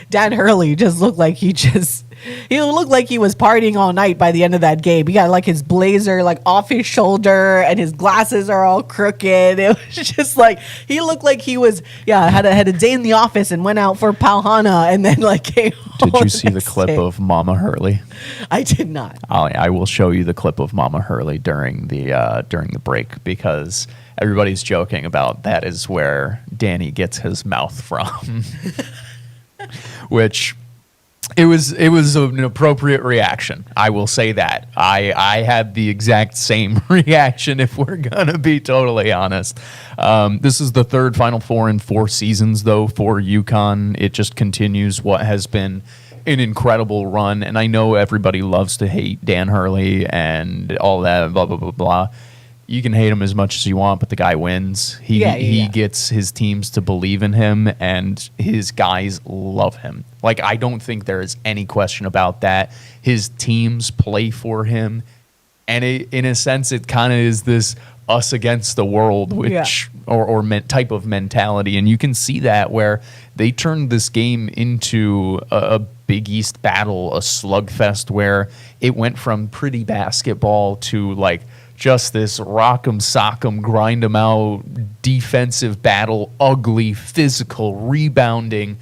Dan Hurley just looked like he looked like he was partying all night by the end of that game. He got like his blazer like off his shoulder, and his glasses are all crooked. It was just like he looked like he was had a day in the office and went out for Pauhana and then like came home. Did you see the clip of Mama Hurley? I did not. I will show you the clip of Mama Hurley during the break, because everybody's joking about that is where Danny gets his mouth from, which it was an appropriate reaction. I will say that. I had the exact same reaction, if we're gonna be totally honest. This is the third Final Four in 4 seasons, though, for UConn. It just continues what has been an incredible run, and I know everybody loves to hate Dan Hurley and all that, blah, blah, blah, blah. You can hate him as much as you want, but the guy wins. He gets his teams to believe in him, and his guys love him. Like, I don't think there is any question about that. His teams play for him, and in a sense, it kind of is this us against the world, which type of mentality, and you can see that where they turned this game into a Big East battle, a slugfest, where it went from pretty basketball to like just this rock 'em, sock 'em, grind 'em out, defensive battle, ugly, physical, rebounding.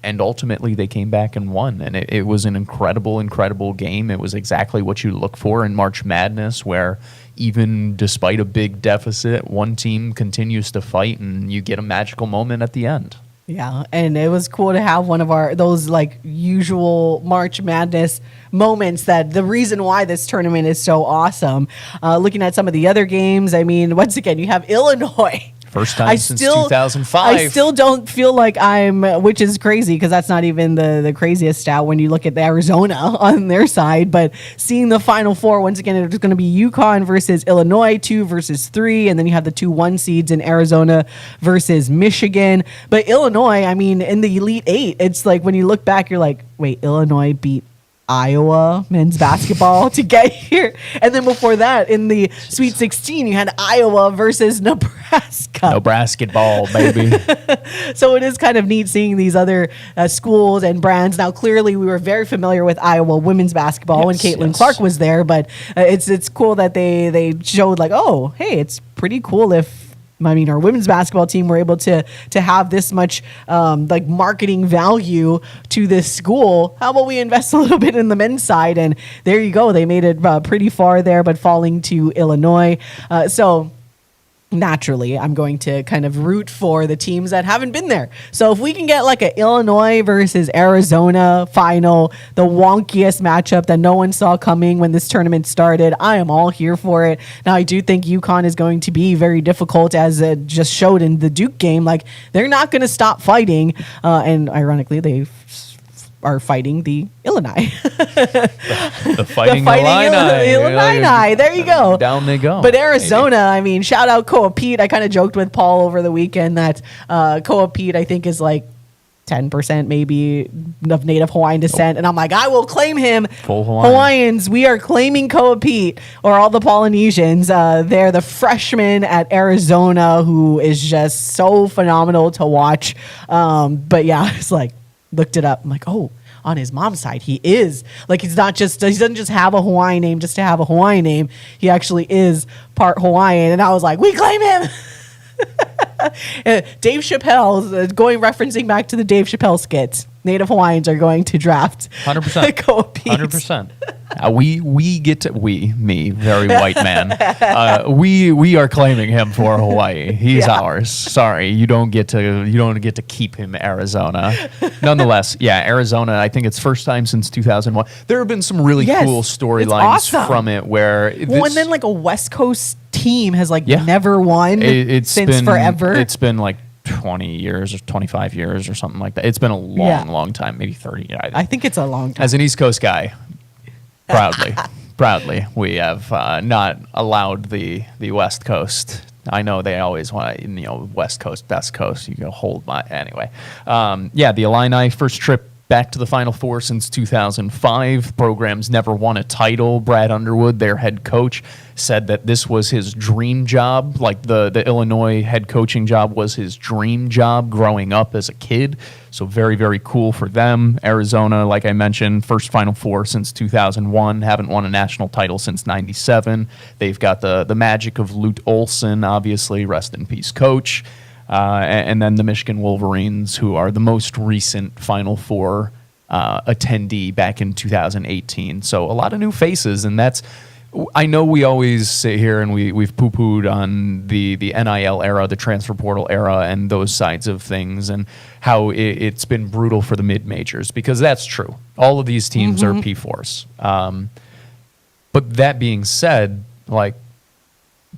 And ultimately, they came back and won. And it was an incredible, incredible game. It was exactly what you look for in March Madness, where even despite a big deficit, one team continues to fight, and you get a magical moment at the end. Yeah, and it was cool to have one of those like usual March Madness moments, that the reason why this tournament is so awesome. Looking at some of the other games, I mean, once again, you have Illinois. First time since 2005. I still don't feel like which is crazy, because that's not even the craziest stat when you look at the Arizona on their side. But seeing the Final Four, once again, it's going to be UConn versus Illinois, 2 versus 3. And then you have the 2 1 seeds in Arizona versus Michigan. But Illinois, I mean, in the Elite 8, it's like when you look back, you're like, wait, Illinois beat Iowa men's basketball to get here. And then before that, in the Sweet 16, you had Iowa versus Nebraska. Nebraska ball, baby. So it is kind of neat seeing these other schools and brands. Now, clearly, we were very familiar with Iowa women's basketball when Caitlin Clark was there, but it's cool that they showed like, oh, hey, it's pretty cool if our women's basketball team were able to have this much like marketing value to this school. How about we invest a little bit in the men's side? And there you go. They made it pretty far there, but falling to Illinois. So naturally, I'm going to kind of root for the teams that haven't been there. So if we can get like an Illinois versus Arizona final, the wonkiest matchup that no one saw coming when this tournament started, I am all here for it. Now, I do think UConn is going to be very difficult, as it just showed in the Duke game. Like, they're not going to stop fighting. And ironically, they are fighting the Illini. the fighting Illini. There you go. Down they go. But Arizona, I mean, shout out Koa Pete. I kind of joked with Paul over the weekend that Koa Pete, I think, is like 10% maybe of Native Hawaiian descent. And I'm like, I will claim him. Full Hawaiian. Hawaiians, we are claiming Koa Pete, or all the Polynesians. They're the freshman at Arizona who is just so phenomenal to watch. But yeah, it's like, looked it up. I'm like, oh, on his mom's side, he is like, he doesn't just have a Hawaiian name just to have a Hawaiian name. He actually is part Hawaiian. And I was like, we claim him. Dave Chappelle, referencing back to the Dave Chappelle skits, Native Hawaiians are going to draft 100%. 100%. Me, very white man. We are claiming him for Hawaii. He's ours. Sorry, you don't get to keep him, Arizona. Nonetheless, Arizona. I think it's first time since 2001. There have been some really cool storylines from it where. And then like a West Coast team has never won since forever. It's been like 20 years or 25 years or something like that. It's been a long time, maybe 30. I think it's a long time. As an East Coast guy, proudly, we have not allowed the West Coast I know they always want, West Coast, best coast. You go hold my anyway. The Illini first trip back to the Final Four since 2005. Program's never won a title. Brad Underwood, their head coach, said that this was his dream job. Like the Illinois head coaching job was his dream job growing up as a kid. So very, very cool for them. Arizona, like I mentioned, first Final Four since 2001. Haven't won a national title since 97. They've got the magic of Lute Olson, obviously. Rest in peace, coach. And then the Michigan Wolverines, who are the most recent Final Four attendee back in 2018. So a lot of new faces, and I know we always sit here and we've poo-pooed on the NIL era, the transfer portal era, and those sides of things, and how it's been brutal for the mid-majors, because that's true. All of these teams are P4s. But that being said, like,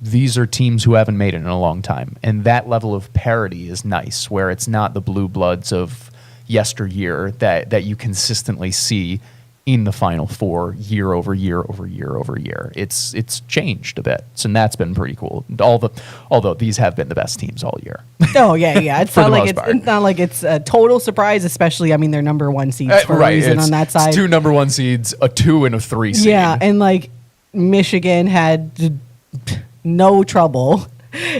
these are teams who haven't made it in a long time. And that level of parity is nice, where it's not the blue bloods of yesteryear that you consistently see in the Final Four year over year over year over year. It's changed a bit. So that's been pretty cool. Although these have been the best teams all year. Oh, yeah. It's not like it's a total surprise, especially, I mean, they're number one seeds for a reason on that side. It's 2 number 1 seeds, a 2 and a 3 seed. Yeah, and like Michigan had no trouble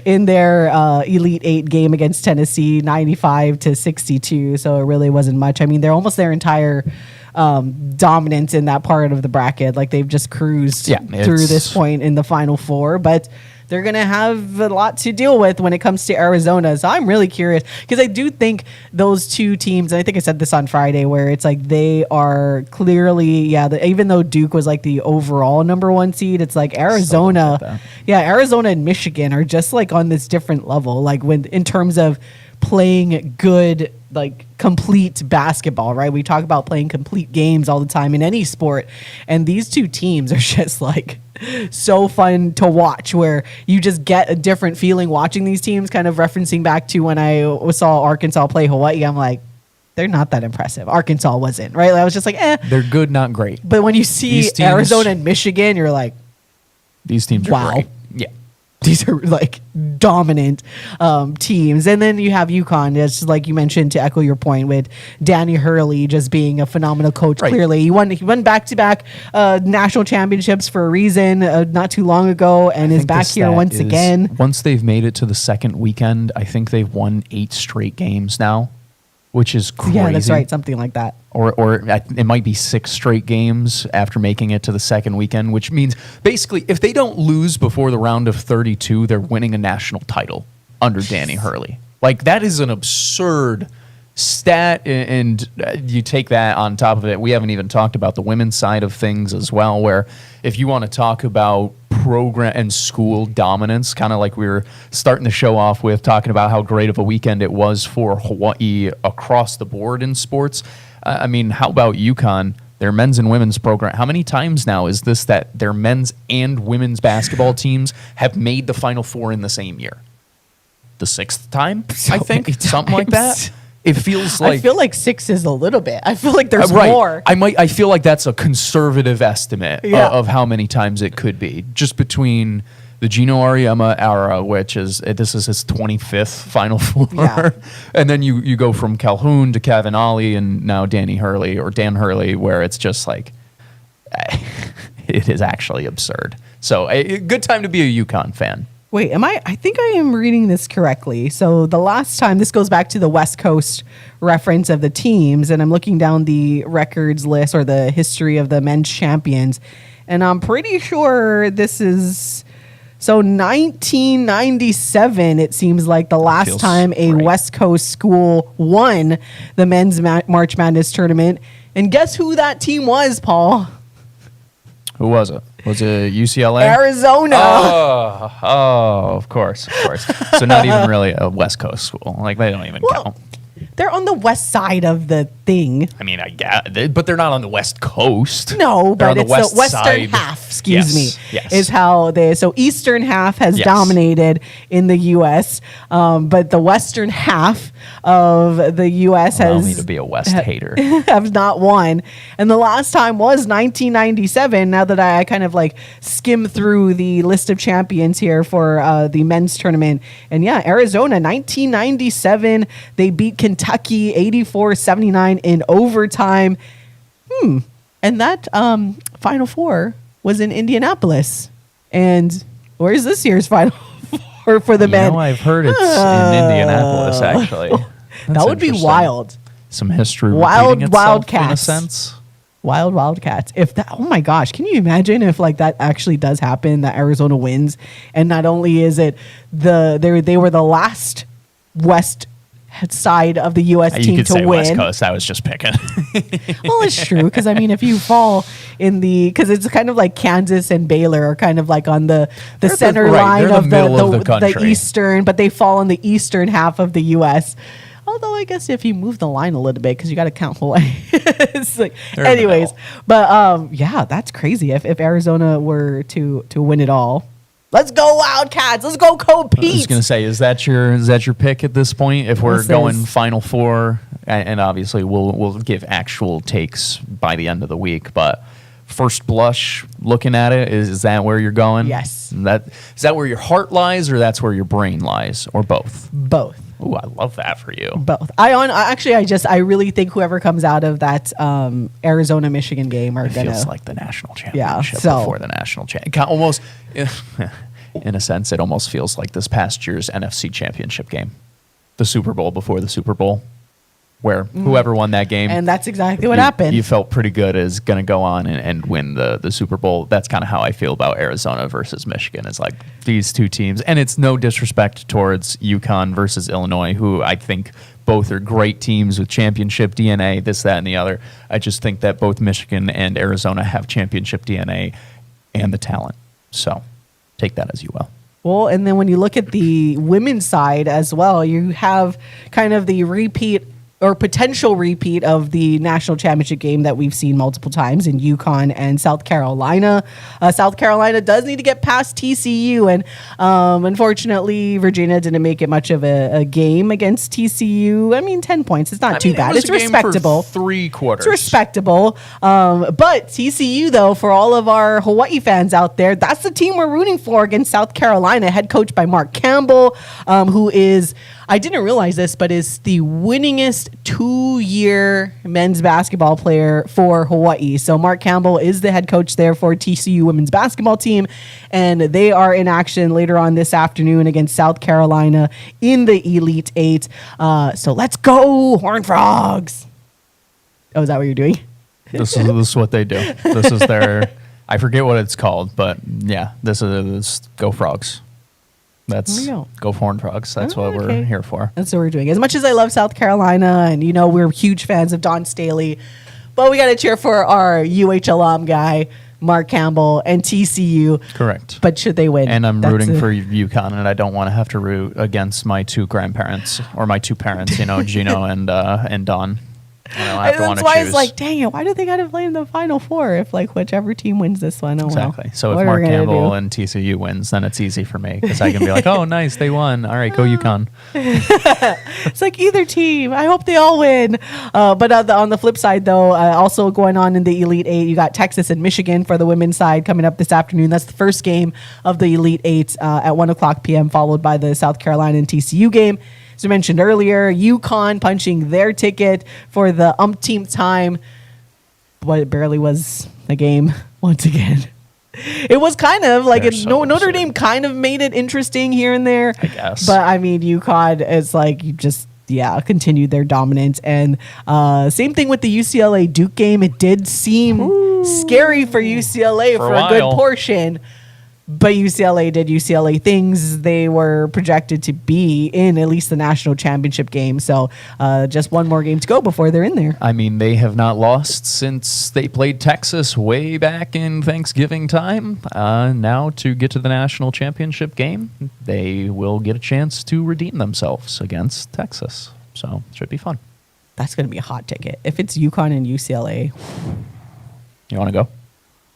in their Elite 8 game against Tennessee, 95-62. So it really wasn't much. I mean, they're almost their entire dominance in that part of the bracket. Like, they've just cruised through this point in the Final Four, but they're going to have a lot to deal with when it comes to Arizona. So I'm really curious, because I do think those two teams, and I think I said this on Friday, where it's like they are clearly, even though Duke was like the overall number 1 seed, it's like Arizona, Arizona and Michigan are just like on this different level, like in terms of playing good, like complete basketball, right? We talk about playing complete games all the time in any sport, and these two teams are just like so fun to watch, where you just get a different feeling watching these teams. Kind of referencing back to when I saw Arkansas play Hawaii, I'm like, they're not that impressive. Arkansas wasn't, right? I was just like, they're good, not great. But when you see Arizona and Michigan, you're like, these teams are great. Yeah. These are like dominant teams. And then you have UConn, just like you mentioned, to echo your point, with Danny Hurley just being a phenomenal coach. Right. Clearly, he won back-to-back national championships for a reason not too long ago, and is back here once again. Once they've made it to the second weekend, I think they've won 8 straight games now, which is crazy. Yeah, that's right, something like that. Or it might be 6 straight games after making it to the second weekend, which means basically if they don't lose before the round of 32, they're winning a national title under Danny Hurley. Like, that is an absurd stat, and you take that on top of it. We haven't even talked about the women's side of things as well, where if you want to talk about program and school dominance, kind of like we were starting the show off with, talking about how great of a weekend it was for Hawaii across the board in sports. I mean, how about UConn, their men's and women's program? How many times now is this that their men's and women's basketball teams have made the Final Four in the same year? The 6th time, I think, something like that. It feels like, I feel like 6 is a little bit. I feel like there's more. I feel like that's a conservative estimate of how many times it could be, just between the Gino Auriemma era, which this is his 25th Final Four, and then you go from Calhoun to Kevin Ollie, and now Danny Hurley or Dan Hurley, where it's just like it is actually absurd. So a good time to be a UConn fan. Wait, I think I am reading this correctly. So the last time, this goes back to the West Coast reference of the teams, and I'm looking down the records list or the history of the men's champions, and I'm pretty sure this is, so 1997, it seems like the last time a West Coast school won the men's March Madness tournament. And guess who that team was, Paul? Who was it? Was it UCLA? Arizona. Oh, of course. So not even really a West Coast school. Like, they don't even count. They're on the west side of the thing. I mean, I get it, but they're not on the West Coast. No, they're but it's the western half. excuse me, Yes. is how so Eastern half has Yes. dominated in the U.S., but the Western half of the U.S. Allow has me to be a West hater. have not won. And the last time was 1997. Now that I kind of like skim through the list of champions here for the men's tournament. And yeah, Arizona, 1997. They beat Kentucky 84-79 in overtime. And that Final Four was in Indianapolis. And where's this year's Final Four for the men? I've heard it's in Indianapolis, actually. That would be interesting. wild. Some history Wild repeating itself Wildcats. in a sense. Wild Wildcats. If that, oh my gosh, can you imagine if like that actually does happen, that Arizona wins, and not only is it they were the last West side of the U.S. You team could to say win. West Coast. I was just picking. Well, it's true because I mean, if you fall in because it's kind of like Kansas and Baylor are kind of like on the center line they're the of middle of the the country. Eastern, but they fall in the Eastern half of the U.S. Although I guess if you move the line a little bit, because you got to count Hawaii. It's like, They're in the anyways, middle. but yeah, that's crazy. If Arizona were to win it all, let's go Wildcats. Let's go I was compete. going to say, is that your pick at this point? If we're This going is- Final Four, and obviously we'll give actual takes by the end of the week, but first blush, looking at it, is that where you're going? Yes. Is that where your heart lies, or that's where your brain lies, or both? Both. Ooh, I love that for you. Both. I really think whoever comes out of that Arizona Michigan game are It gonna feels like the national championship so- before the national championship. Almost, in a sense, it almost feels like this past year's NFC championship game, the Super Bowl before the Super Bowl, where whoever won that game, and that's exactly what happened. You felt pretty good as going to go on and win the Super Bowl. That's kind of how I feel about Arizona versus Michigan. It's like these two teams, and it's no disrespect towards UConn versus Illinois, who I think both are great teams with championship DNA, this, that, and the other. I just think that both Michigan and Arizona have championship DNA and the talent. So take that as you will. Well, and then when you look at the women's side as well, you have kind of the repeat or potential repeat of the national championship game that we've seen multiple times in UConn and South Carolina. South Carolina does need to get past TCU, and unfortunately, Virginia didn't make it much of a game against TCU. I mean, 10 points. It's not too bad. It's respectable. 3 quarters. It's respectable. But TCU, though, for all of our Hawaii fans out there, that's the team we're rooting for against South Carolina, head coached by Mark Campbell, who is, I didn't realize this, but is the winningest 2-year men's basketball player for Hawaii. So Mark Campbell is the head coach there for TCU women's basketball team, and they are in action later on this afternoon against South Carolina in the Elite Eight. So let's go, Horned Frogs. Oh, is that what you're doing? This is what they do. This is their, I forget what it's called, but yeah, this is Go Frogs. That's There we go Horned Frogs. That's what we're okay. here for. That's what we're doing. As much as I love South Carolina, and you know we're huge fans of Don Staley, but we got to cheer for our UH alum guy, Mark Campbell, and TCU. Correct. But should they win? And I'm That's rooting a- for UConn, and I don't want to have to root against my 2 grandparents or my 2 parents. Gino and Don. I have to want That's to why choose. it's like, dang it, why do they got to play in the Final Four if like whichever team wins this one? Oh, Exactly. Well. So What if are Mark we gonna Campbell do? and TCU wins, then it's easy for me because I can be like, oh, nice, they won. All right, go UConn. It's like either team. I hope they all win. But on the flip side, though, also going on in the Elite Eight, you got Texas and Michigan for the women's side coming up this afternoon. That's the first game of the Elite Eight at 1:00 p.m., followed by the South Carolina and TCU game. As I mentioned earlier, UConn punching their ticket for the umpteenth time. But it barely was a game once again. It was kind of like They're so Notre absurd. Dame kind of made it interesting here and there. I guess. But I mean, UConn is like you just continued their dominance, and same thing with the UCLA Duke game. It did seem scary for UCLA for a good while. portion. But UCLA did UCLA things. They were projected to be in at least the national championship game. So just one more game to go before they're in there. I mean, they have not lost since they played Texas way back in Thanksgiving time. Now to get to the national championship game, they will get a chance to redeem themselves against Texas. So it should be fun. That's going to be a hot ticket. If it's UConn and UCLA, You want to go?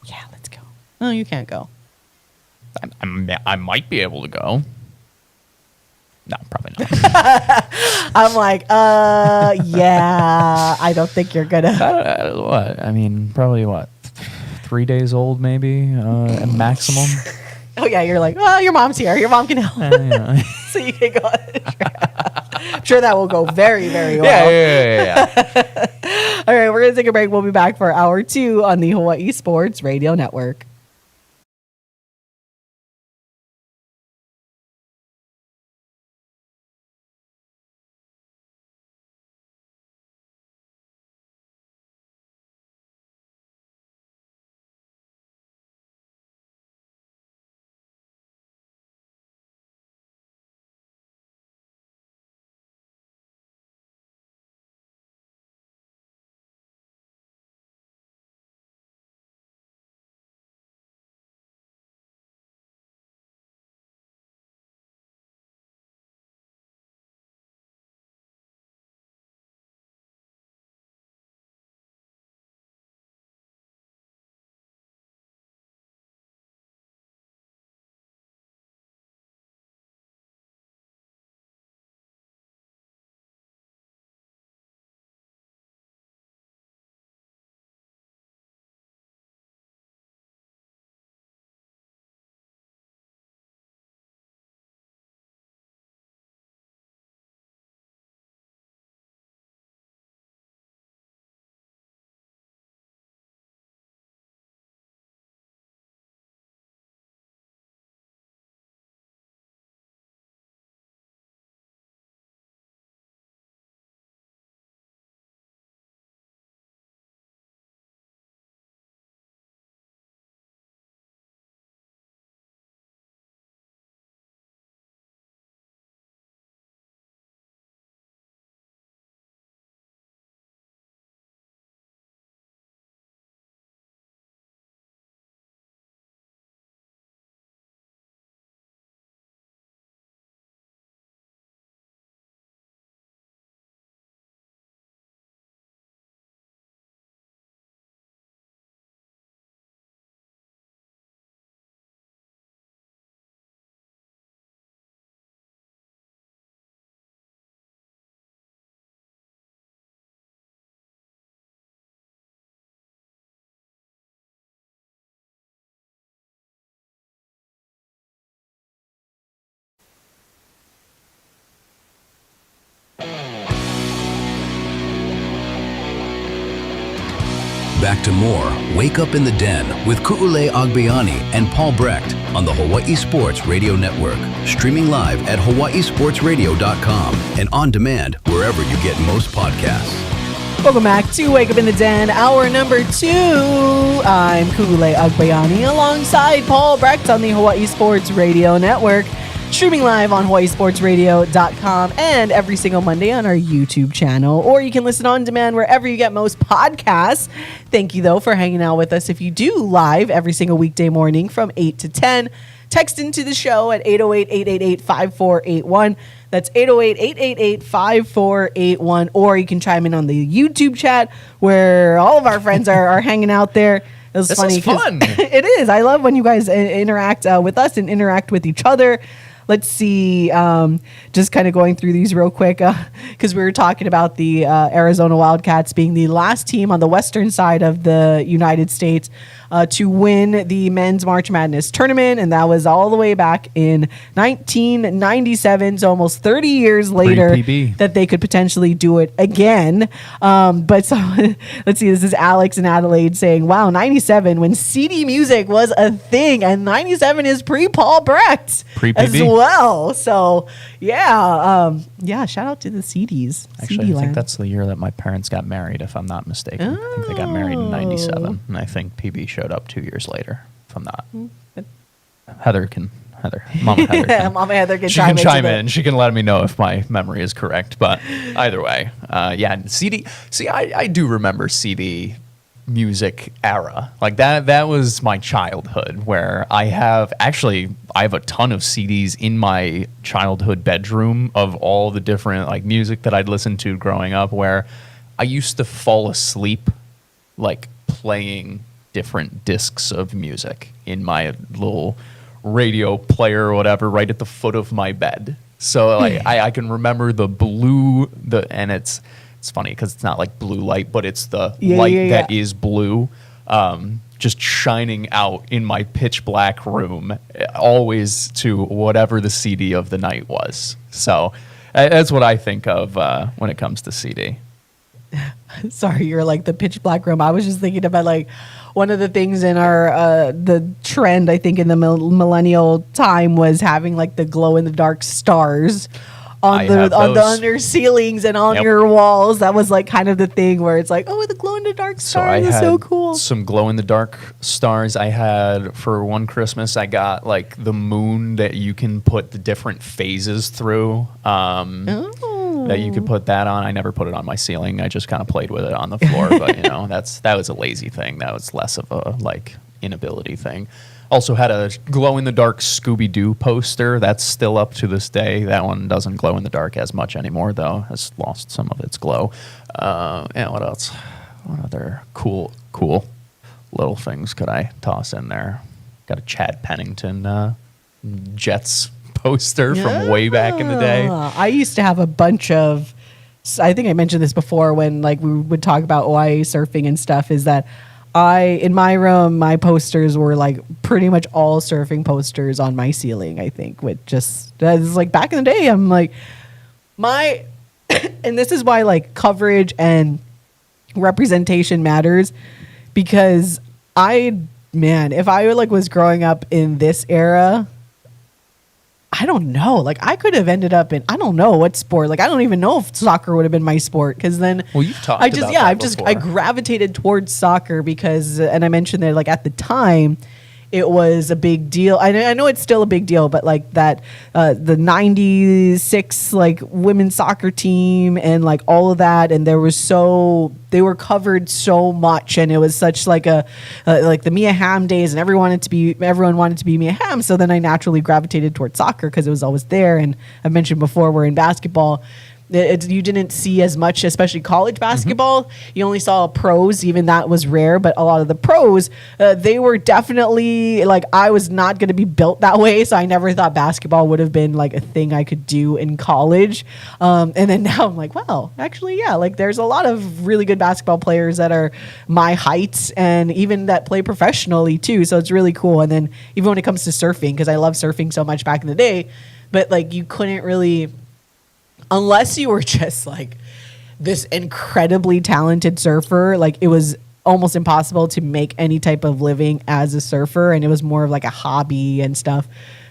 yeah, let's go. Oh, you can't go. I might be able to go. No, probably not. I'm like, yeah, I don't think you're gonna. What? I mean, probably what? 3 days old, maybe, at maximum. Oh yeah, you're like, oh, your mom's here. Your mom can help. Yeah. So you can go. I'm sure that will go very, very well. Yeah. All right, we're gonna take a break. We'll be back for hour 2 on the Hawaii Sports Radio Network. Back to more Wake Up in the Den with Ku'ule Agbayani and Paul Brecht on the Hawaii Sports Radio Network. Streaming live at hawaiisportsradio.com and on demand wherever you get most podcasts. Welcome back to Wake Up in the Den, hour number 2. I'm Ku'ule Agbayani alongside Paul Brecht on the Hawaii Sports Radio Network. Streaming live on hawaiisportsradio.com and every single Monday on our YouTube channel. Or you can listen on demand wherever you get most podcasts. Thank you, though, for hanging out with us. If you do live every single weekday morning from 8 to 10, text into the show at 808-888-5481. That's 808-888-5481. Or you can chime in on the YouTube chat where all of our friends are hanging out there. It was funny. This is fun. It is. I love when you guys interact with us and interact with each other. Let's see, just kind of going through these real quick because we were talking about the Arizona Wildcats being the last team on the western side of the United States to win the men's March Madness tournament. And that was all the way back in 1997, so almost 30 years later that they could potentially do it again. But so, let's see, this is Alex in Adelaide saying, wow, 97 when CD music was a thing, and 97 is pre-Paul Brecht as well. So yeah, shout out to the CDs. Actually, I think that's the year that my parents got married, if I'm not mistaken. I think they got married in 97, and I think PB showed up 2 years later, if I'm not. Mama Heather can, Mama Heather can chime in. She can let me know if my memory is correct. But either way, CD. See, I do remember CD music era like that was my childhood, where I have a ton of CDs in my childhood bedroom of all the different like music that I'd listened to growing up, where I used to fall asleep like playing different discs of music in my little radio player or whatever right at the foot of my bed. So like I can remember the blue, and it's funny because it's not like blue light, but it's the light that is blue, just shining out in my pitch black room, always to whatever the CD of the night was. So that's what I think of when it comes to CD. Sorry, you're like the pitch black room. I was just thinking about like one of the things in our the trend, I think, in the millennial time was having like the glow in the dark stars on the under ceilings and on your walls. That was like kind of the thing where it's like, oh, the glow in the dark stars is so cool. Some glow in the dark stars. I had for one Christmas, I got like the moon that you can put the different phases through. That you could put that on. I never put it on my ceiling. I just kind of played with it on the floor. But you know, that was a lazy thing. That was less of a like inability thing. Also had a glow in the dark Scooby-Doo poster. That's still up to this day. That one doesn't glow in the dark as much anymore, though. Has lost some of its glow. And what else? What other cool little things could I toss in there? Got a Chad Pennington Jets poster from way back in the day. I used to have a bunch of, I think I mentioned this before when like we would talk about Hawaii surfing and stuff, is that in my room, my posters were like pretty much all surfing posters on my ceiling, I think, with just, that's like back in the day, I'm like, and this is why like coverage and representation matters, because if I like was growing up in this era, I don't know. Like I could have ended up in, I don't know what sport. Like I don't even know if soccer would have been my sport, because then you've talked about that before. I gravitated towards soccer because, and I mentioned that like at the time it was a big deal. I know it's still a big deal, but like that the 96 like women's soccer team and like all of that, and they were covered so much, and it was such like a like the Mia Hamm days, and everyone wanted to be Mia Hamm. So then I naturally gravitated towards soccer because it was always there. And I mentioned before, we're in basketball. You didn't see as much, especially college basketball. You only saw pros, even that was rare. But a lot of the pros, they were definitely like, I was not going to be built that way. So I never thought basketball would have been like a thing I could do in college. And then now I'm like, well, actually, yeah, like there's a lot of really good basketball players that are my height and even that play professionally too. So it's really cool. And then even when it comes to surfing, because I love surfing so much back in the day, but like you couldn't really, unless you were just like this incredibly talented surfer, like it was almost impossible to make any type of living as a surfer, and it was more of like a hobby and stuff.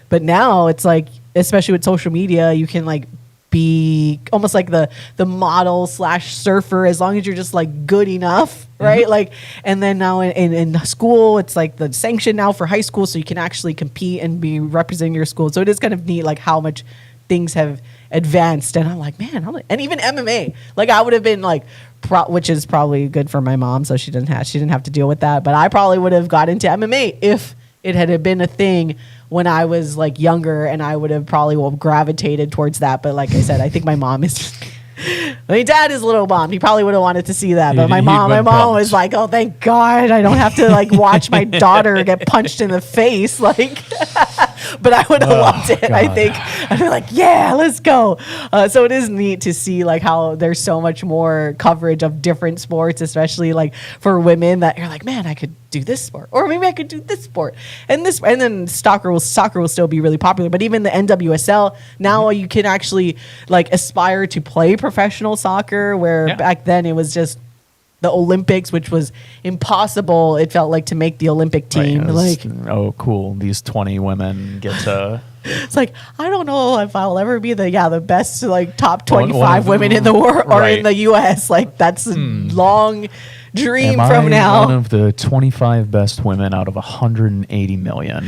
But now it's like, especially with social media, you can like be almost like the model / surfer as long as you're just like good enough, right? Like, and then now in school, it's like the sanction now for high school, so you can actually compete and be representing your school. So it is kind of neat, like how much things have advanced. And I'm like, man, and even MMA, like I would have been like, which is probably good for my mom, so she didn't have to deal with that. But I probably would have got into MMA if it had been a thing when I was like younger, and I would have probably gravitated towards that. But like I said, I think my mom is. My dad is a little bummed. He probably would have wanted to see that, but my mom was like, "Oh, thank God, I don't have to like watch my daughter get punched in the face." Like, but I would have loved it. God. I think I'd be like, "Yeah, let's go." So it is neat to see like how there's so much more coverage of different sports, especially like for women, that you're like, "Man, I could do this sport, or maybe I could do this sport," and then soccer will still be really popular. But even the NWSL now, you can actually like aspire to play professional soccer, where back then it was just the Olympics, which was impossible. It felt like to make the Olympic team. Right, oh, cool! These 20 women get to. It's like, I don't know if I'll ever be the best like top 25 women in the world or in the U.S. Like that's a long dream from now. One of the 25 best women out of 180 million.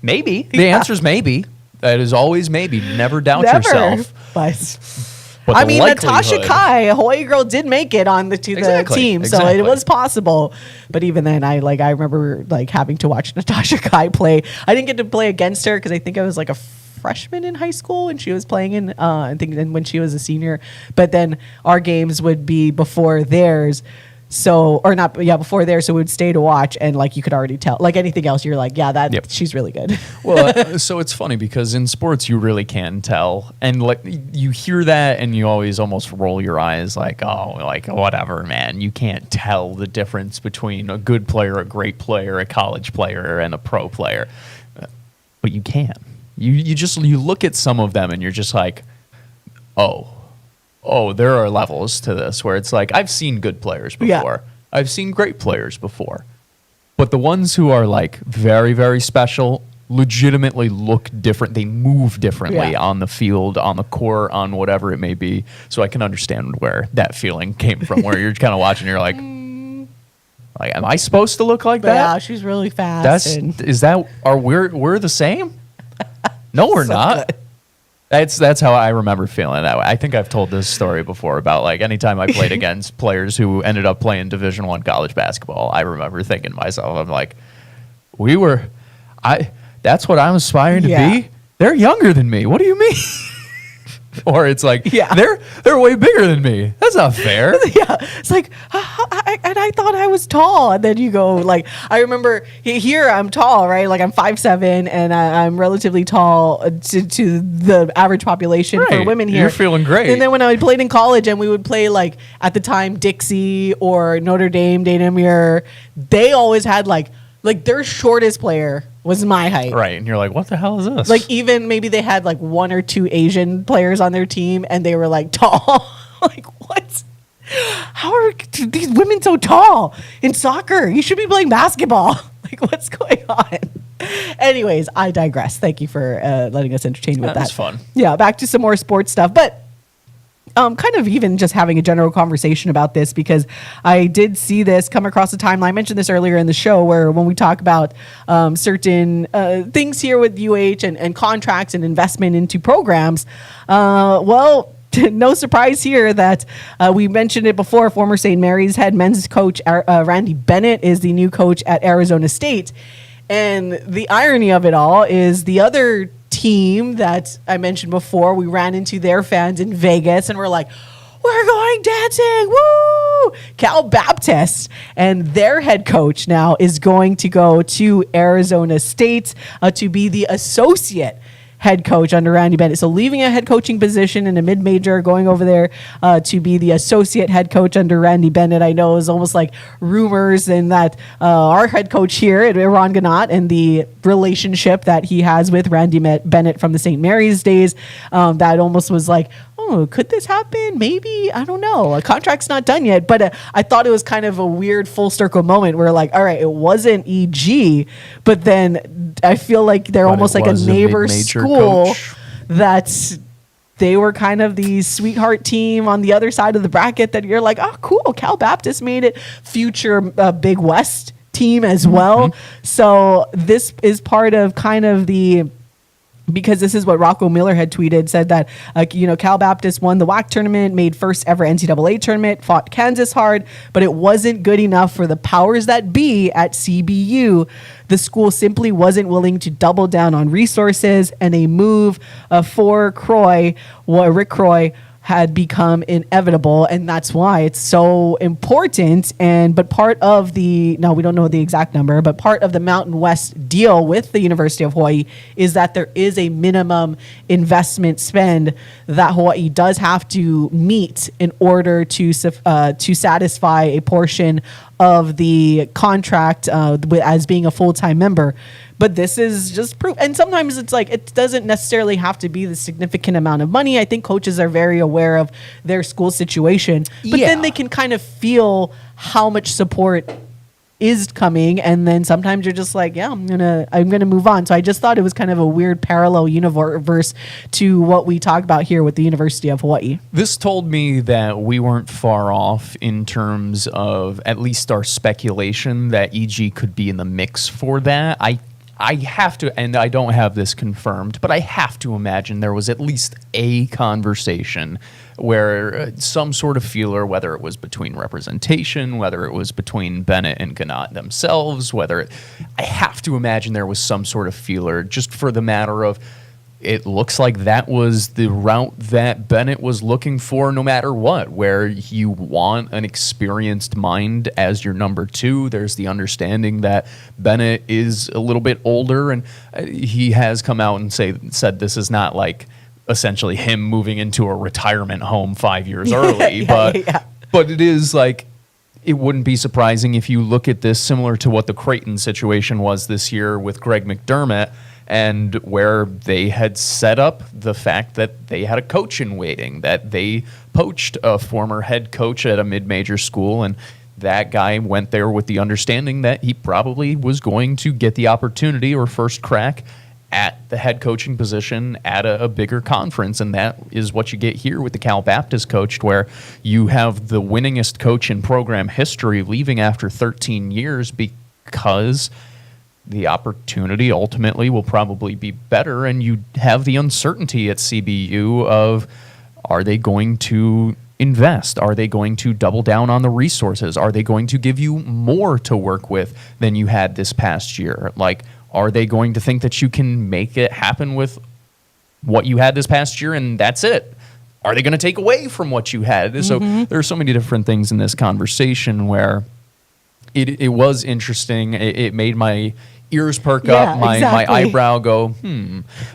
Maybe. The answer is maybe. That is always maybe. Never doubt yourself. But I mean, Natasha Kai, a Hawaii girl, did make it on the team, so it was possible. But even then, I remember like having to watch Natasha Kai play. I didn't get to play against her because I think I was like a freshman in high school and she was playing in I think when she was a senior. But then our games would be before theirs. So, or not, yeah, before there. So we would stay to watch, and like you could already tell, like anything else, you're like, yeah, that she's really good. Well, so it's funny because in sports you really can tell, and like you hear that, and you always almost roll your eyes, like, oh, like whatever, man. You can't tell the difference between a good player, a great player, a college player, and a pro player, but you can. You look at some of them, and you're just like, oh, there are levels to this where it's like, I've seen good players before. Yeah. I've seen great players before. But the ones who are like very, very special legitimately look different. They move differently on the field, on the court, on whatever it may be. So I can understand where that feeling came from, where you're kind of watching, you're like, am I supposed to look like that? Yeah, she's really fast. We're the same? No, we're not. Good. That's how I remember feeling that way. I think I've told this story before about like anytime I played against players who ended up playing Division I college basketball, I remember thinking to myself, I'm like, that's what I'm aspiring to be. They're younger than me. What do you mean? Or it's like, they're way bigger than me. That's not fair. It's like, and I thought I was tall. And then you go, like, I remember here I'm tall, right? Like I'm 5'7", and I'm relatively tall to the average population for women here. You're feeling great. And then when I played in college, and we would play like at the time Dixie or Notre Dame, Dana Muir, they always had like their shortest player was my height. Right. And you're like, what the hell is this? Like even maybe they had like 1 or 2 Asian players on their team, and they were like tall. Like, what? How are these women so tall in soccer? You should be playing basketball. Like, what's going on? Anyways, I digress. Thank you for letting us entertain you with that. That was fun. Yeah, back to some more sports stuff. But kind of even just having a general conversation about this, because I did see this come across the timeline. I mentioned this earlier in the show, where when we talk about certain things here with UH and contracts and investment into programs, no surprise here that we mentioned it before. Former St. Mary's head men's coach Randy Bennett is the new coach at Arizona State. And the irony of it all is the other team that I mentioned before, we ran into their fans in Vegas, and we're like, we're going dancing, woo! Cal Baptist, and their head coach now is going to go to Arizona State to be the associate head coach under Randy Bennett. So leaving a head coaching position in a mid-major, going over there to be the associate head coach under Randy Bennett, I know is almost like rumors, and that our head coach here, Ron Gannat, and the relationship that he has with Randy Bennett from the St. Mary's days, that almost was like, oh, could this happen? Maybe. I don't know. A contract's not done yet. But I thought it was kind of a weird full circle moment where, like, all right, it wasn't EG, but then I feel like they're almost like a neighbor school that they were kind of the sweetheart team on the other side of the bracket that you're like, oh, cool. Cal Baptist made it, future Big West team as well. So this is part of kind of because this is what Rocco Miller had tweeted, said that, Cal Baptist won the WAC tournament, made first ever NCAA tournament, fought Kansas hard, but it wasn't good enough for the powers that be at CBU. The school simply wasn't willing to double down on resources, and a move for Rick Croy, had become inevitable, and that's why it's so important. But part of we don't know the exact number, but part of the Mountain West deal with the University of Hawaii is that there is a minimum investment spend that Hawaii does have to meet in order to satisfy a portion of the contract as being a full-time member. But this is just proof. And sometimes it's like, it doesn't necessarily have to be the significant amount of money. I think coaches are very aware of their school situation, but then they can kind of feel how much support is coming. And then sometimes you're just like, yeah, I'm gonna move on. So I just thought it was kind of a weird parallel universe to what we talk about here with the University of Hawaii. This told me that we weren't far off in terms of at least our speculation that EG could be in the mix for that. I have to, and I don't have this confirmed, but I have to imagine there was at least a conversation where some sort of feeler, whether it was between representation, whether it was between Bennett and Gannat themselves, I have to imagine there was some sort of feeler just for the matter of, it looks like that was the route that Bennett was looking for no matter what, where you want an experienced mind as your number 2. There's the understanding that Bennett is a little bit older, and he has come out and said this is not like essentially him moving into a retirement home 5 years early, but it is like, it wouldn't be surprising if you look at this similar to what the Creighton situation was this year with Greg McDermott, and where they had set up the fact that they had a coach in waiting, that they poached a former head coach at a mid-major school, and that guy went there with the understanding that he probably was going to get the opportunity or first crack at the head coaching position at a bigger conference. And that is what you get here with the Cal Baptist coach, where you have the winningest coach in program history leaving after 13 years because the opportunity ultimately will probably be better, and you have the uncertainty at CBU of, are they going to invest? Are they going to double down on the resources? Are they going to give you more to work with than you had this past year? Like, are they going to think that you can make it happen with what you had this past year and that's it? Are they going to take away from what you had? So there are so many different things in this conversation where it was interesting. It made my ears perk up, my eyebrow go,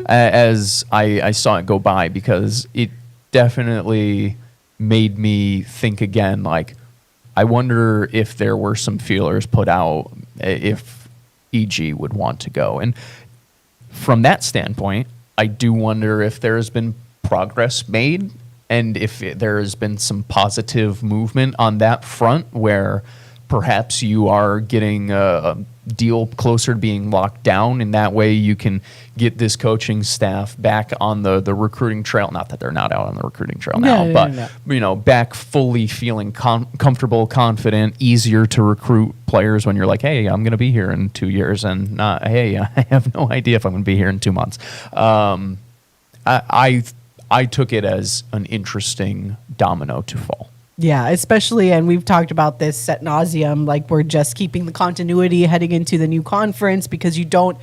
as I saw it go by, because it definitely made me think again, like, I wonder if there were some feelers put out if EG would want to go. And from that standpoint, I do wonder if there has been progress made and if there has been some positive movement on that front where perhaps you are getting a deal closer to being locked down, and that way you can get this coaching staff back on the recruiting trail. Not that they're not out on the recruiting trail now, but you know, back fully feeling comfortable, confident, easier to recruit players when you're like, hey, I'm going to be here in 2 years, and not, hey, I have no idea if I'm going to be here in 2 months. I took it as an interesting domino to fall. Yeah, especially, and we've talked about this ad nauseum, like we're just keeping the continuity heading into the new conference because you don't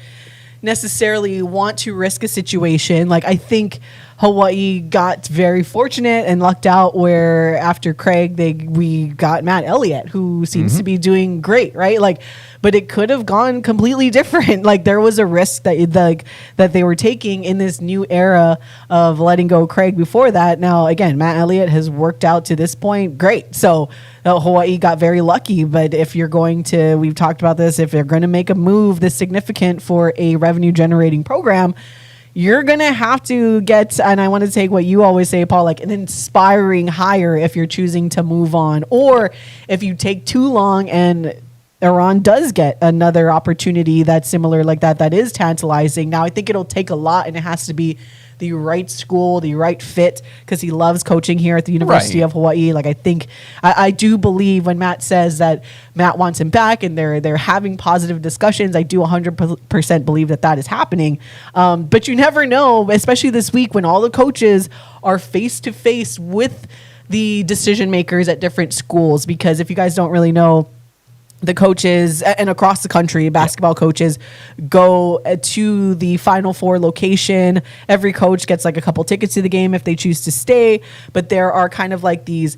necessarily want to risk a situation. Like, I think Hawaii got very fortunate and lucked out where after Craig, we got Matt Elliott, who seems to be doing great, right? Like, but it could have gone completely different. Like, there was a risk that they were taking in this new era of letting go Craig before that. Now, again, Matt Elliott has worked out to this point great. So Hawaii got very lucky. But if you're going to, we've talked about this, if they're going to make a move this significant for a revenue generating program, you're going to have to get, and I want to take what you always say, Paul, like an inspiring hire if you're choosing to move on. Or if you take too long and Iran does get another opportunity that's similar like that is tantalizing. Now, I think it'll take a lot, and it has to be the right school, the right fit, because he loves coaching here at the University of Hawaii. Like, I think, I do believe when Matt says that Matt wants him back and they're having positive discussions, I do 100% believe that is happening. But you never know, especially this week when all the coaches are face to face with the decision makers at different schools. Because if you guys don't really know, the coaches and across the country, basketball coaches go to the Final Four location. Every coach gets like a couple tickets to the game if they choose to stay. But there are kind of like these,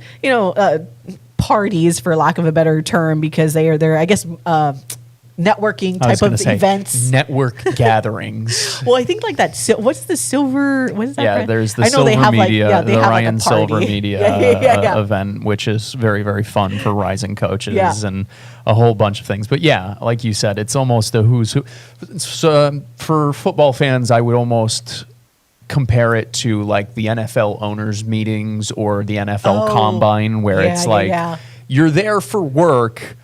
parties, for lack of a better term, because they're I guess, networking type of events. Network gatherings. Well, I think like that. What's the silver? What is that? Yeah, brand? there's the I know Silver they have Media, like, they the have Ryan like a party. Silver Media event, which is very, very fun for rising coaches and a whole bunch of things. But yeah, like you said, it's almost a who's who. So, for football fans, I would almost compare it to like the NFL owners meetings or the NFL combine, where it's like you're there for work,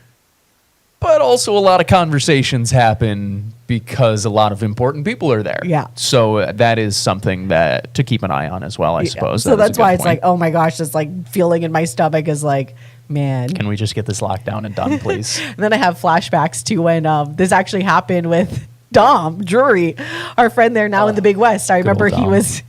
but also a lot of conversations happen because a lot of important people are there. Yeah. So that is something that to keep an eye on as well, I suppose. So that's why it's like, oh my gosh, this like feeling in my stomach is like, man. Can we just get this locked down and done, please? And then I have flashbacks to when this actually happened with Dom Drury, our friend there now in the Big West. I remember he was,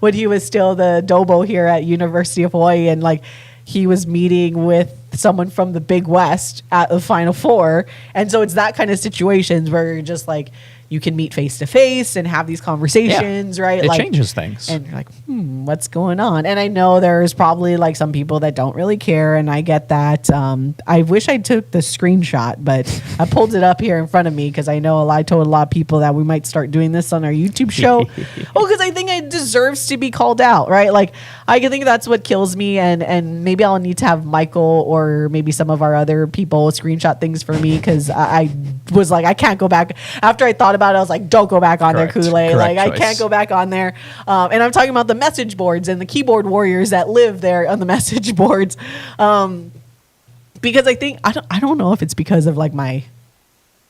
when he was still the Dobo here at University of Hawaii, and like he was meeting with someone from the Big West at the Final Four. And so it's that kind of situations where you're just like, you can meet face to face and have these conversations, right? It changes things. And you're like, what's going on? And I know there's probably like some people that don't really care, and I get that. I wish I took the screenshot, but I pulled it up here in front of me because I know I told a lot of people that we might start doing this on our YouTube show. Because I think it deserves to be called out, right? Like, I think that's what kills me, and maybe I'll need to have Michael or maybe some of our other people screenshot things for me, because I was like, I can't go back. After I thought about it, I was like, don't go back on there, Kool-Aid. Like, I can't go back on there. And I'm talking about the message boards and the keyboard warriors that live there on the message boards. Because I think, I don't know if it's because of like my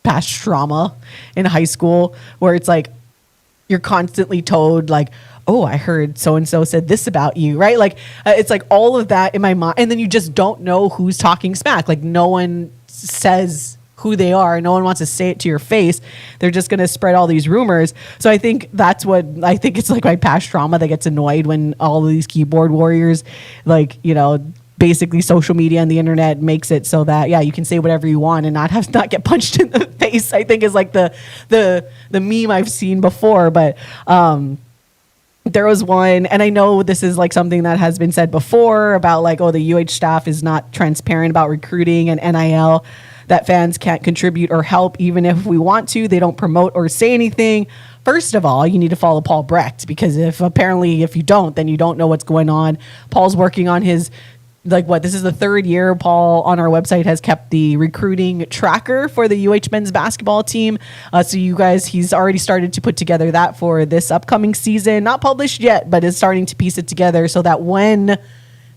past trauma in high school, where it's like, you're constantly told like, oh, I heard so-and-so said this about you, right? Like, it's like all of that in my mind. And then you just don't know who's talking smack. Like, no one says who they are. No one wants to say it to your face. They're just going to spread all these rumors. So I think that's what, I think it's like my past trauma that gets annoyed when all of these keyboard warriors, like, you know, basically social media and the internet makes it so that, yeah, you can say whatever you want and not get punched in the face, I think is like the meme I've seen before. But, there was one, and I know this is like something that has been said before about like, oh, the UH staff is not transparent about recruiting and NIL, that fans can't contribute or help even if we want to. They don't promote or say anything. First of all, you need to follow Paul Brecht, because if you don't, then you don't know what's going on. Paul's working on his, like, what, this is the third year Paul on our website has kept the recruiting tracker for the UH men's basketball team. So you guys, he's already started to put together that for this upcoming season. Not published yet, but is starting to piece it together so that when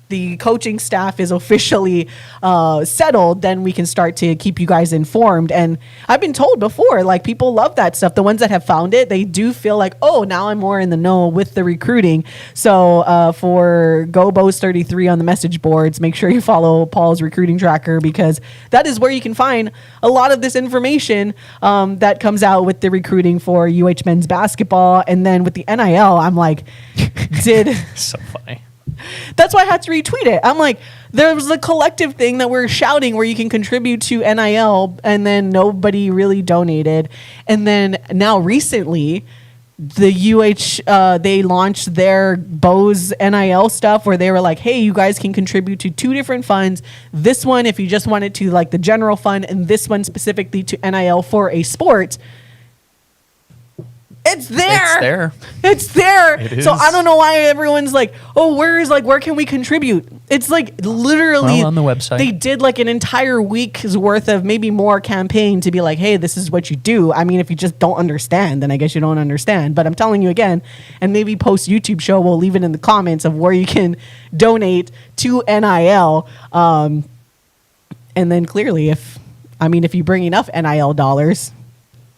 the coaching staff is officially settled, then we can start to keep you guys informed. And I've been told before, like, people love that stuff. The ones that have found it, they do feel like, oh, now I'm more in the know with the recruiting. So for GoBows33 on the message boards, make sure you follow Paul's recruiting tracker, because that is where you can find a lot of this information that comes out with the recruiting for UH men's basketball. And then with the NIL, I'm like, so funny. That's why I had to retweet it. I'm like, there was a collective thing that we're shouting where you can contribute to NIL, and then nobody really donated. And then now recently, the UH, they launched their Bows NIL stuff where they were like, hey, you guys can contribute to 2 different funds. This one, if you just want it to like the general fund, and this one specifically to NIL for a sport. It's there. It's there. It so is. I don't know why everyone's like, oh, where can we contribute? It's like literally on the website. They did like an entire week's worth of maybe more campaign to be like, hey, this is what you do. I mean, if you just don't understand, then I guess you don't understand. But I'm telling you again, and maybe post YouTube show, we'll leave it in the comments of where you can donate to NIL. And then clearly, if you bring enough NIL dollars,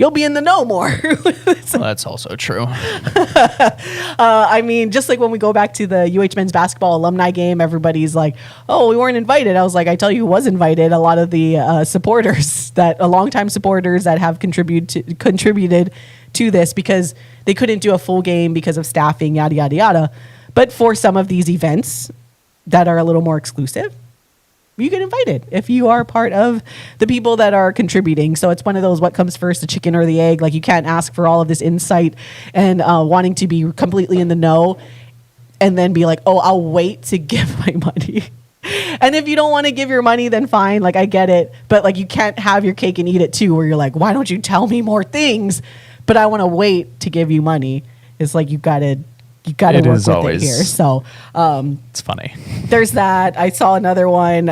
you'll be in the know more. Well, that's also true. I mean, just like when we go back to the UH men's basketball alumni game, everybody's like, oh, we weren't invited. I was like, I tell you who was invited. A lot of the supporters, longtime supporters that have contributed to this, because they couldn't do a full game because of staffing, yada, yada, yada. But for some of these events that are a little more exclusive, you get invited if you are part of the people that are contributing. So it's one of those, what comes first, the chicken or the egg? Like, you can't ask for all of this insight and wanting to be completely in the know and then be like, oh, I'll wait to give my money. And if you don't want to give your money, then fine. Like, I get it. But like, you can't have your cake and eat it too, where you're like, why don't you tell me more things? But I want to wait to give you money. It's like, you got to work with it here. So it's funny. There's that. I saw another one.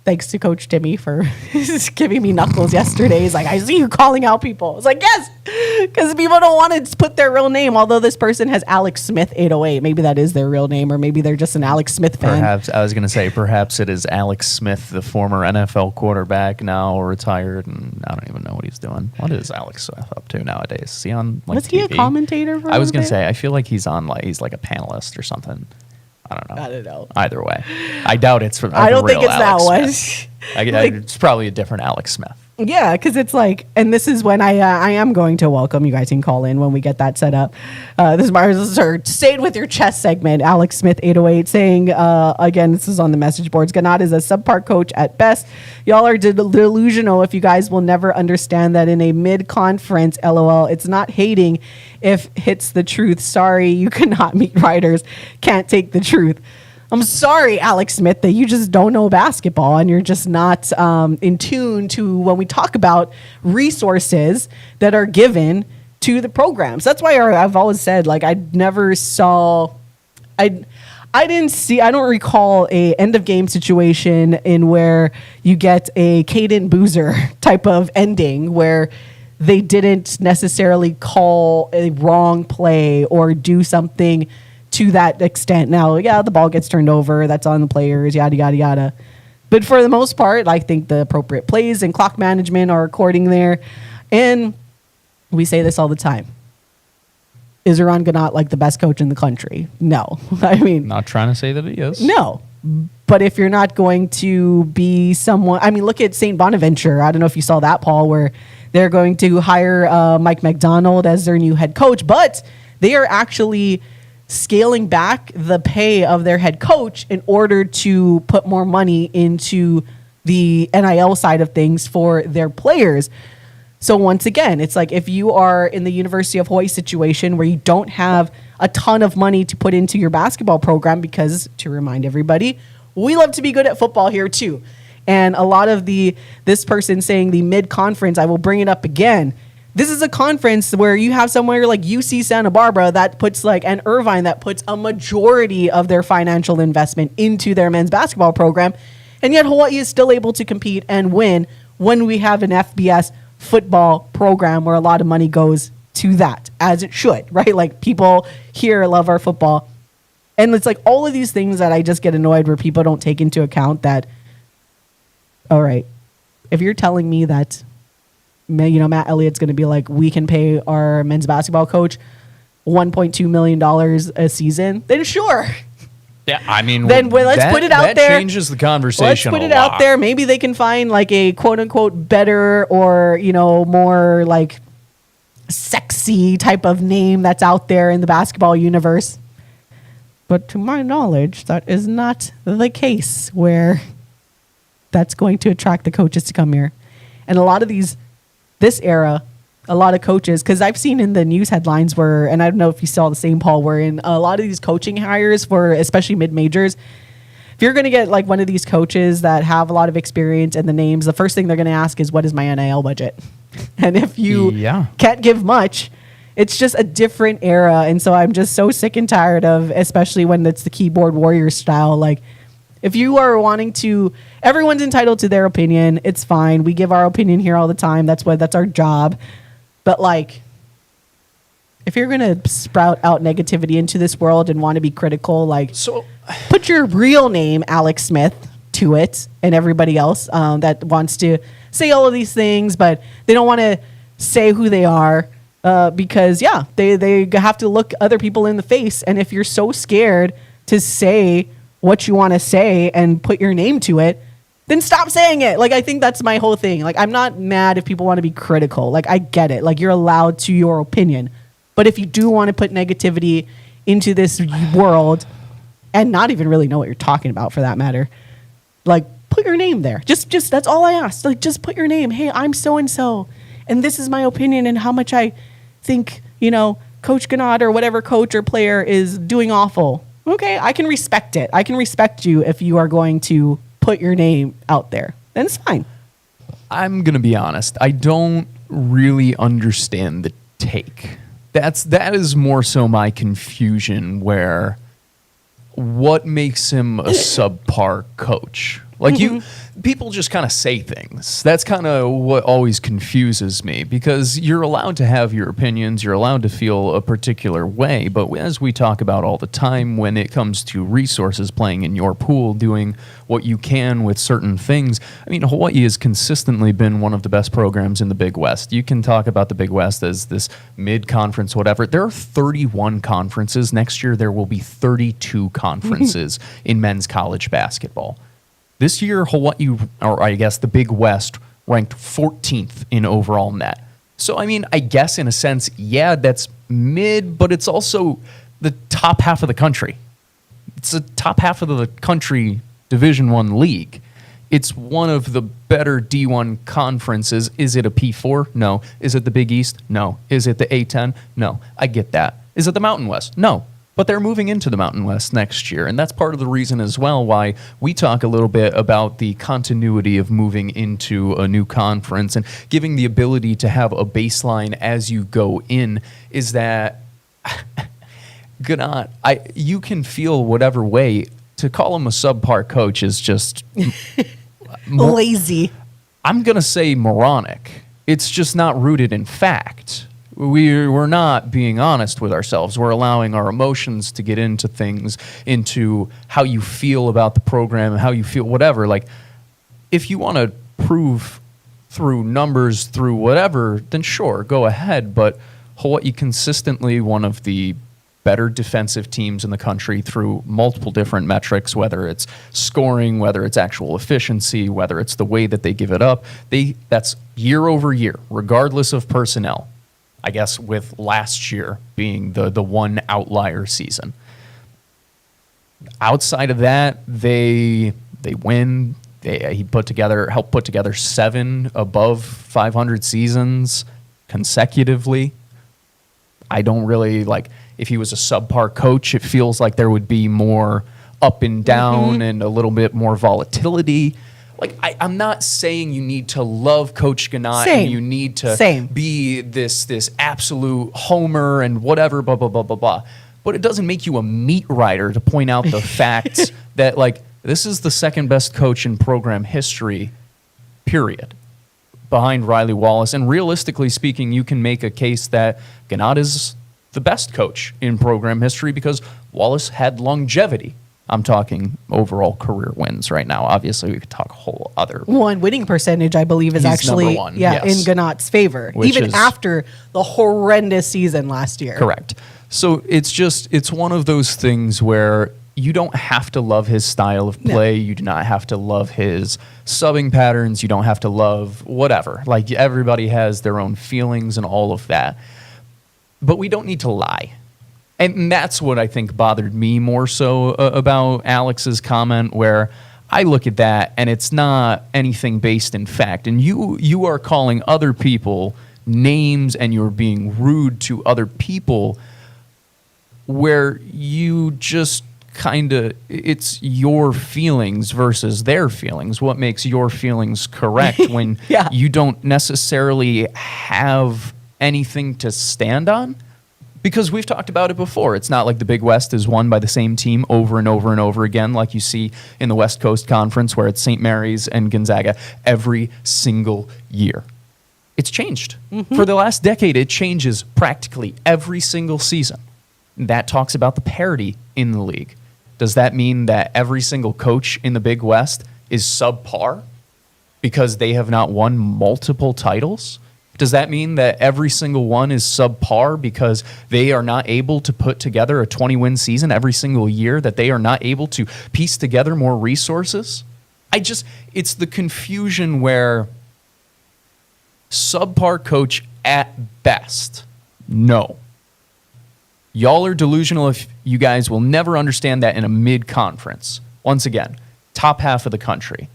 Thanks to Coach Timmy for giving me knuckles yesterday. He's like, I see you calling out people. I was like, yes, because people don't want to put their real name. Although this person has Alex Smith 808. Maybe that is their real name, or maybe they're just an Alex Smith fan. Perhaps, I was going to say, perhaps it is Alex Smith, the former NFL quarterback, now retired, and I don't even know what he's doing. What is Alex Smith up to nowadays? Is he on like Was TV? he a commentator for I was going to say, I feel like he's on he's like a panelist or something. I don't know. Either way, I doubt it's from. I don't think it's Alex that one. Smith. It's probably a different Alex Smith. Yeah, because it's like, and this is when I am going to welcome you guys can call in when we get that set up. This is our Say It With Your Chest segment. Alex Smith 808 saying, again, this is on the message boards, Ganad is a subpar coach at best. Y'all are delusional if you guys will never understand that in a mid-conference, LOL, it's not hating if it's the truth. Sorry, you cannot meet writers, can't take the truth. I'm sorry, Alex Smith, that you just don't know basketball and you're just not in tune to when we talk about resources that are given to the programs. That's why I've always said, like, I don't recall a end of game situation in where you get a Caden Boozer type of ending where they didn't necessarily call a wrong play or do something to that extent. Now, yeah, the ball gets turned over. That's on the players, yada, yada, yada. But for the most part, I think the appropriate plays and clock management are according there. And we say this all the time. Is Eran Ganot like the best coach in the country? No. I mean, Not trying to say that he is. no. But if you're not going to be someone, I mean, look at St. Bonaventure. I don't know if you saw that, Paul, where they're going to hire Mike McDonald as their new head coach, but they are actually scaling back the pay of their head coach in order to put more money into the NIL side of things for their players. So once again, it's like if you are in the University of Hawaii situation where you don't have a ton of money to put into your basketball program, because to remind everybody, we love to be good at football here too. And a lot of this person saying the mid-conference, I will bring it up again. This is a conference where you have somewhere like UC Santa Barbara that puts and Irvine that puts a majority of their financial investment into their men's basketball program. And yet Hawaii is still able to compete and win when we have an FBS football program where a lot of money goes to that, as it should, right? Like, people here love our football. And it's like all of these things that I just get annoyed where people don't take into account that, all right, if you're telling me that Matt Elliott's going to be like, we can pay our men's basketball coach $1.2 million a season, then sure. Yeah, I mean, then let's put it out there. That changes the conversation. Let's put it out there. Maybe they can find like a quote unquote better or, more like sexy type of name that's out there in the basketball universe. But to my knowledge, that is not the case where that's going to attract the coaches to come here. And a lot of this era, a lot of coaches, because I've seen in the news headlines where, and I don't know if you saw the same, Paul, where in a lot of these coaching hires for especially mid-majors, if you're going to get like one of these coaches that have a lot of experience and the names, the first thing they're going to ask is, what is my NIL budget? And if you can't give much, it's just a different era. And so I'm just so sick and tired of, especially when it's the keyboard warrior style, like, if you are wanting to, everyone's entitled to their opinion. It's fine. We give our opinion here all the time. That's our job. But like, if you're going to sprout out negativity into this world and want to be critical, put your real name, Alex Smith, to it, and everybody else that wants to say all of these things, but they don't want to say who they are because, they have to look other people in the face. And if you're so scared to say what you want to say and put your name to it, then stop saying it. Like, I think that's my whole thing. Like, I'm not mad if people want to be critical. Like, I get it. Like, you're allowed to your opinion. But if you do want to put negativity into this world and not even really know what you're talking about for that matter, like, put your name there. Just that's all I ask. Like, just put your name. Hey, I'm so-and-so, and this is my opinion and how much I think, Coach Ganad or whatever coach or player is doing awful. Okay, I can respect it. I can respect you if you are going to put your name out there. Then it's fine. I'm going to be honest. I don't really understand the take. That is more so my confusion, where what makes him a subpar coach? Like, people just kind of say things. That's kind of what always confuses me, because you're allowed to have your opinions, you're allowed to feel a particular way, but as we talk about all the time, when it comes to resources playing in your pool, doing what you can with certain things, I mean, Hawaii has consistently been one of the best programs in the Big West. You can talk about the Big West as this mid-conference, whatever. There are 31 conferences. Next year, there will be 32 conferences in men's college basketball. This year, Hawaii, or I guess the Big West, ranked 14th in overall net. So, I mean, I guess in a sense, yeah, that's mid, but it's also the top half of the country. It's the top half of the country Division I league. It's one of the better D1 conferences. Is it a P4? No. Is it the Big East? No. Is it the A10? No. I get that. Is it the Mountain West? No. But they're moving into the Mountain West next year, and that's part of the reason as well why we talk a little bit about the continuity of moving into a new conference and giving the ability to have a baseline as you go in, is that you can feel whatever way. To call him a subpar coach is just lazy. I'm going to say moronic. It's just not rooted in fact. We're not being honest with ourselves. We're allowing our emotions to get into things, into how you feel about the program and how you feel, whatever. Like, if you want to prove through numbers, through whatever, then sure, go ahead. But Hawaii consistently one of the better defensive teams in the country through multiple different metrics, whether it's scoring, whether it's actual efficiency, whether it's the way that they give it up. That's year over year, regardless of personnel. I guess with last year being the one outlier season. Outside of that, they win. He helped put together 7 above 500 seasons consecutively. I don't really like. If he was a subpar coach, it feels like there would be more up and down and a little bit more volatility. Like, I'm not saying you need to love Coach Ganot and you need to be this absolute homer and whatever, blah, blah, blah, blah, blah. But it doesn't make you a meat writer to point out the facts that, like, this is the second best coach in program history, period, behind Riley Wallace. And realistically speaking, you can make a case that Ganot is the best coach in program history because Wallace had longevity. I'm talking overall career wins right now. Obviously, we could talk a whole other. Winning percentage, I believe, is actually number 1, yes. in Ganot's favor, even after the horrendous season last year. Correct. So it's one of those things where you don't have to love his style of play. No. You do not have to love his subbing patterns. You don't have to love whatever. Like, everybody has their own feelings and all of that. But we don't need to lie. And that's what I think bothered me more so about Alex's comment, where I look at that and it's not anything based in fact. And you are calling other people names and you're being rude to other people where you just kind of, it's your feelings versus their feelings. What makes your feelings correct when you don't necessarily have anything to stand on? Because we've talked about it before. It's not like the Big West is won by the same team over and over and over again, like you see in the West Coast Conference, where it's St. Mary's and Gonzaga every single year. It's changed. For the last decade, it changes practically every single season. That talks about the parity in the league. Does that mean that every single coach in the Big West is subpar because they have not won multiple titles? Does that mean that every single one is subpar because they are not able to put together a 20-win season every single year, that they are not able to piece together more resources? It's the confusion where subpar coach at best. No. Y'all are delusional if you guys will never understand that in a mid-conference. Once again, top half of the country.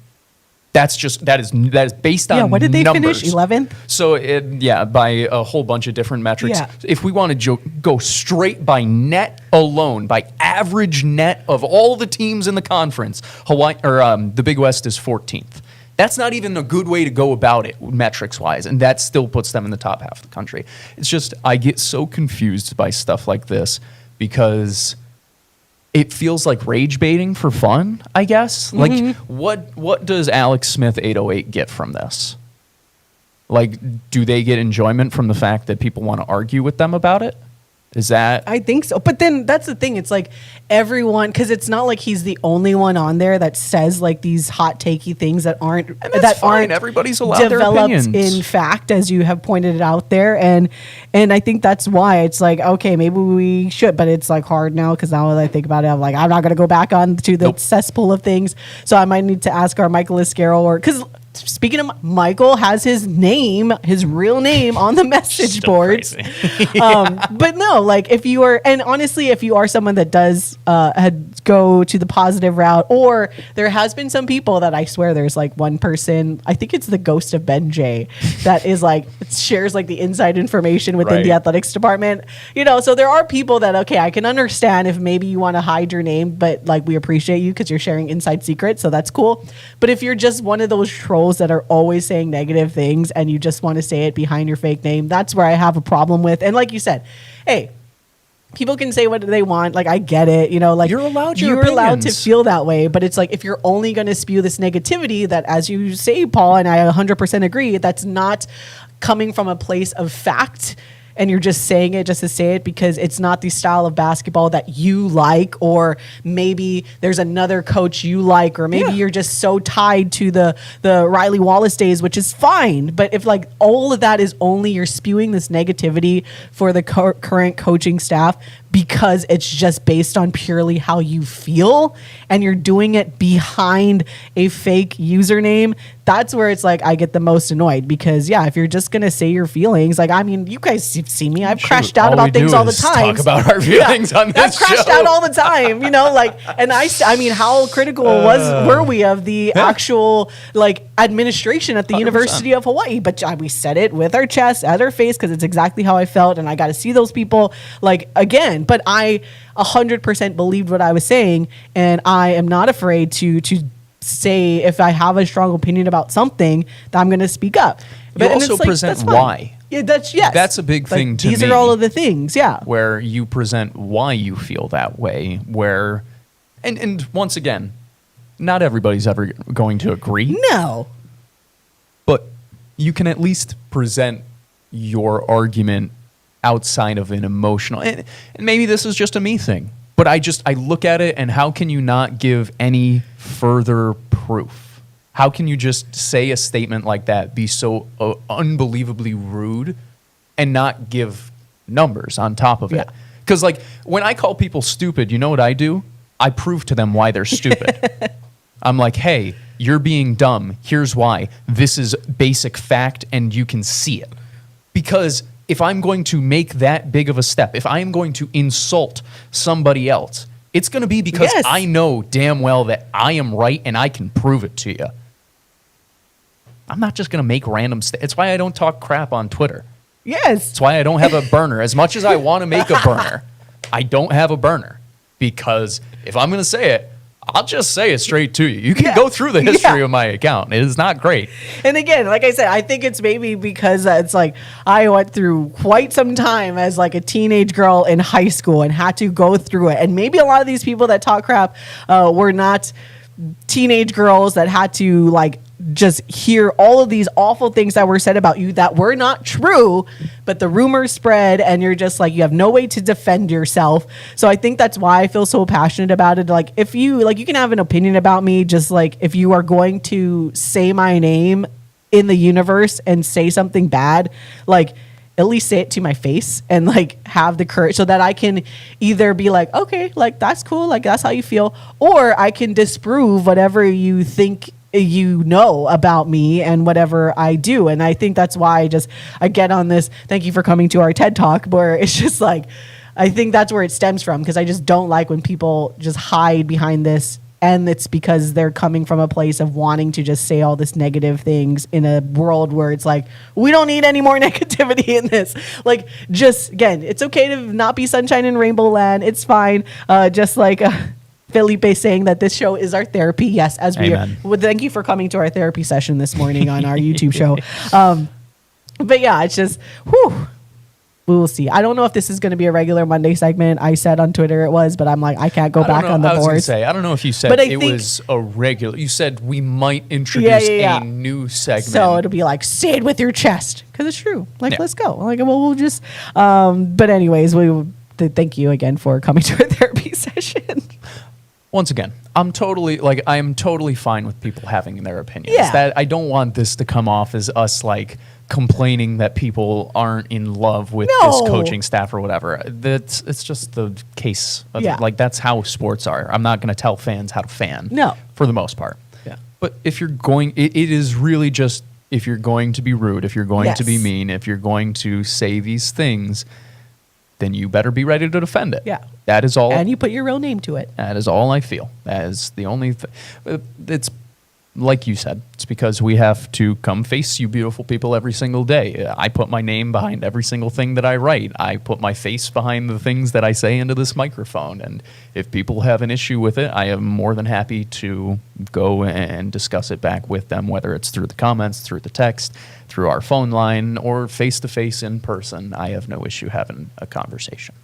That is based on numbers. What did they finish? 11th? So, by a whole bunch of different metrics. Yeah. If we want to go straight by net alone, by average net of all the teams in the conference, the Big West is 14th. That's not even a good way to go about it, metrics-wise, and that still puts them in the top half of the country. It's just, I get so confused by stuff like this because it feels like rage baiting for fun, I guess. Like, what does Alex Smith 808 get from this? Like, do they get enjoyment from the fact that people want to argue with them about it? Is that? I think so. But then that's the thing. It's like everyone, because it's not like he's the only one on there that says like these hot takey things that aren't everybody's allowed developed their opinions in fact, as you have pointed it out there. And I think that's why it's like, okay, maybe we should, but it's like hard now because now that I think about it, I'm not going to go back on to the cesspool of things. So I might need to ask our Michael Iscaro, or because speaking of, Michael has his real name on the message boards. But no, like if you are, and honestly, if you are someone that does go to the positive route, or there has been some people that I swear there's like one person, I think it's the ghost of Ben J, that is like shares like the inside information within the athletics department. You know, so there are people that, okay, I can understand if maybe you want to hide your name, but like we appreciate you because you're sharing inside secrets, so that's cool. But if you're just one of those trolls that are always saying negative things and you just want to say it behind your fake name, that's where I have a problem with. And like you said, hey, people can say what they want. Like, I get it. You know, like you're allowed to feel that way. But it's like, if you're only going to spew this negativity that, as you say, Paul, and I 100% agree, that's not coming from a place of fact, and you're just saying it just to say it because it's not the style of basketball that you like, or maybe there's another coach you like, or maybe you're just so tied to the Riley Wallace days, which is fine. But if like all of that is only you're spewing this negativity for the current coaching staff because it's just based on purely how you feel, and you're doing it behind a fake username, that's where it's like I get the most annoyed. Because if you're just gonna say your feelings, like, I mean, you guys see me, I've crashed out about things all the time. Talk about our feelings on this I've crashed out all the time, you know, like, and I mean, how critical were we of the actual like administration at the 100%. University of Hawaii? But we said it with our chest, at our face, because it's exactly how I felt, and I got to see those people like again. But I 100% believed what I was saying, and I am not afraid to say if I have a strong opinion about something that I'm going to speak up. You also present why. Yeah, that's a big thing to me. These are all of the things, where you present why you feel that way. Where, and once again, not everybody's ever going to agree. No, but you can at least present your argument outside of an emotional, and maybe this is just a me thing, but I look at it, and how can you not give any further proof? How can you just say a statement like that, be so unbelievably rude, and not give numbers on top of it? Because like when I call people stupid, you know what I do? I prove to them why they're stupid. I'm like, hey, you're being dumb. Here's why. This is basic fact, and you can see it. Because if I'm going to make that big of a step, if I am going to insult somebody else, it's going to be because I know damn well that I am right and I can prove it to you. I'm not just going to make random It's why I don't talk crap on Twitter. Yes. It's why I don't have a burner. As much as I want to make a burner, I don't have a burner. Because if I'm going to say it, I'll just say it straight to you. You can go through the history of my account. It is not great. And again, like I said, I think it's maybe because it's like I went through quite some time as like a teenage girl in high school and had to go through it. And maybe a lot of these people that talk crap were not teenage girls that had to like just hear all of these awful things that were said about you that were not true, but the rumors spread and you're just like, you have no way to defend yourself. So I think that's why I feel so passionate about it. Like if you like, you can have an opinion about me, just like if you are going to say my name in the universe and say something bad, like at least say it to my face and like have the courage so that I can either be like, okay, like that's cool. Like that's how you feel. Or I can disprove whatever you think you know about me and whatever I do. And I think that's why I get on this. Thank you for coming to our TED Talk, where it's just like, I think that's where it stems from, because I just don't like when people just hide behind this. And it's because they're coming from a place of wanting to just say all this negative things in a world where it's like, we don't need any more negativity in this. Like, just, again, it's okay to not be sunshine in rainbow land. It's fine. Just like Felipe saying that this show is our therapy. Yes, as we are. Well, thank you for coming to our therapy session this morning on our YouTube show. But yeah, it's just, whew. We will see. I don't know if this is going to be a regular Monday segment. I said on Twitter it was, but I'm like, I can't go back on the board. I don't know if you said it was a regular. You said we might introduce a new segment. So it'll be like, say it with your chest, because it's true. Like, let's go. Like, well, we'll just. But anyways, thank you again for coming to our therapy session. Once again, I am totally fine with people having their opinions. Yeah. That I don't want this to come off as us like complaining that people aren't in love with this coaching staff or whatever. It's just the case. Like, that's how sports are. I'm not going to tell fans how to fan. No. For the most part. Yeah. But if you're going, it is really just, if you're going to be rude, if you're going to be Yes. mean, if you're going to say these things, then you better be ready to defend it. Yeah. That is all. And you put your real name to it. That is all I feel. That is the only thing. It's like you said, it's because we have to come face you beautiful people every single day. I put my name behind every single thing that I write. I put my face behind the things that I say into this microphone. And if people have an issue with it, I am more than happy to go and discuss it back with them, whether it's through the comments, through the text, through our phone line, or face-to-face in person. I have no issue having a conversation.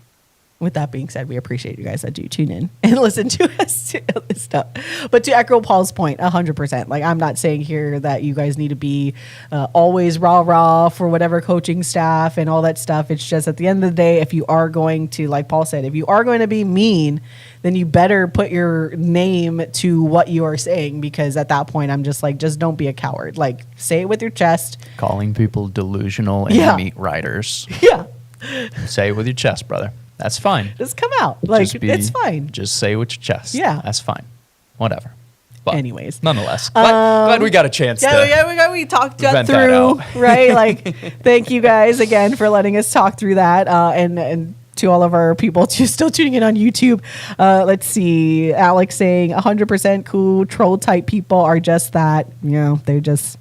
With that being said, we appreciate you guys that do tune in and listen to us do this stuff. But to echo Paul's point, 100%. Like, I'm not saying here that you guys need to be always rah-rah for whatever coaching staff and all that stuff. It's just at the end of the day, if you are going to, like Paul said, if you are going to be mean, then you better put your name to what you are saying, because at that point, I'm just like, just don't be a coward. Like, say it with your chest. Calling people delusional and Yeah. meat riders. Yeah. Say it with your chest, brother. That's fine. Just come out. Like, Just it's fine. Just say it with your chest. Yeah. That's fine. Whatever. But Anyways. nonetheless, glad we got a chance to. We talked that vent that through, out. right? Like, thank you guys again for letting us talk through that, and to all of our people still tuning in on YouTube. Let's see, Alex saying 100% cool troll type people are just that. They just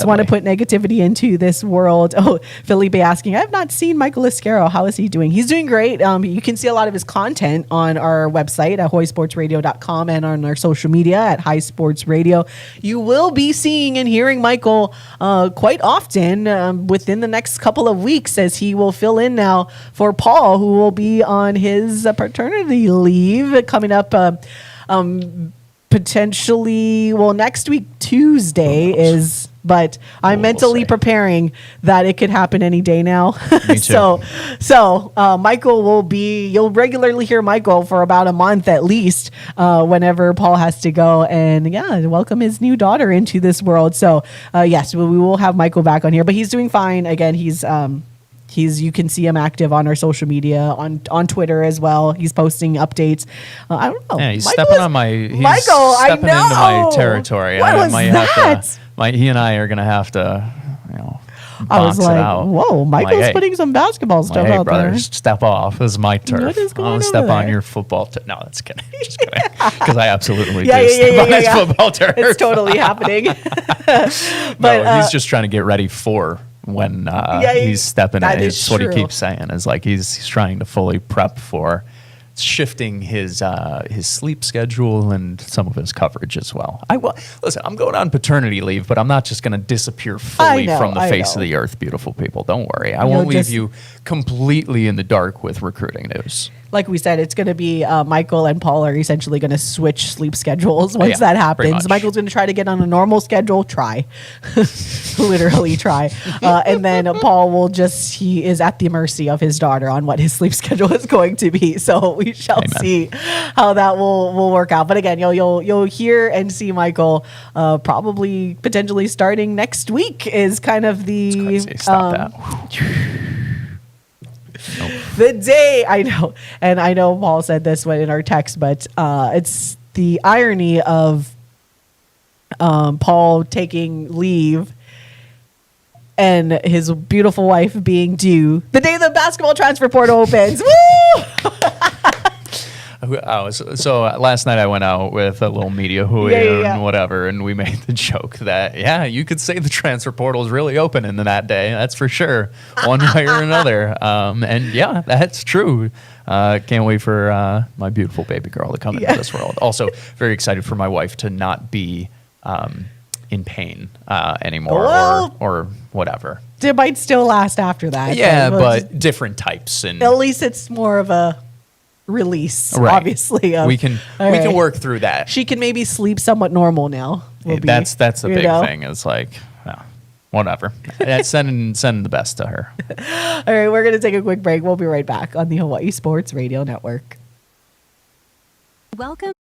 want to Sadly. put negativity into this world. Oh, Felipe asking, I have not seen Michael Iscaro. How is he doing? He's doing great. You can see a lot of his content on our website at hawaiisportsradio.com and on our social media at High Sports Radio. You will be seeing and hearing Michael quite often within the next couple of weeks, as he will fill in now for Paul, who will be on his paternity leave coming up potentially, next week, Tuesday is... But I'm mentally see. preparing that it could happen any day now. Me too. So Michael will be, you'll regularly hear Michael for about a month at least, whenever Paul has to go and welcome his new daughter into this world. So yes, we will have Michael back on here, but he's doing fine. Again, he's you can see him active on our social media, on Twitter as well. He's posting updates. I don't know. Yeah, he's Michael stepping is- on my. He's Michael, I stepping into know. my territory. What was might that? have to. He and I are gonna have to. I was box it like, out. whoa, Michael's Like, hey, putting some basketball stuff hey, out brother, there. step off. This is my turf. What is I'm going gonna on step over on there? your football turf. No, that's kidding. Just kidding. Because I absolutely Yeah, do yeah, step yeah, on yeah, his yeah. football turf. It's totally happening. But No, he's just trying to get ready for when he's stepping in. that is It's what he true. keeps saying. Is like he's trying to fully prep for shifting his sleep schedule and some of his coverage as well. Listen, I'm going on paternity leave, but I'm not just going to disappear fully know, from the I face know. of the earth, beautiful people. Don't worry. I You'll won't leave just- you completely in the dark with recruiting news. like we said, it's going to be Michael and Paul are essentially going to switch sleep schedules once Yeah, that pretty happens. much. Michael's going to try to get on a normal schedule. Try. Literally try. And then Paul will he is at the mercy of his daughter on what his sleep schedule is going to be. So we shall Amen. see how that will work out. But again, you'll hear and see Michael probably potentially starting next week is kind of the Crazy. Stop that. the day. I know, and I know Paul said this one in our text, but it's the irony of Paul taking leave and his beautiful wife being due the day the basketball transfer portal opens. Woo! So last night I went out with a little media hui Yeah. and whatever, and we made the joke that, you could say the transfer portal is really open in that day. That's for sure, one way or another. And that's true. Can't wait for my beautiful baby girl to come into this world. Also, very excited for my wife to not be in pain anymore Well- or whatever. It might still last after that. Yeah, We'll but different types. And at least it's more of a release, Right. obviously. we can work through that. She can maybe sleep somewhat normal now. That's the you big know? thing. It's like, whatever. Sending the best to her. All right, we're going to take a quick break. We'll be right back on the Hawaii Sports Radio Network. Welcome.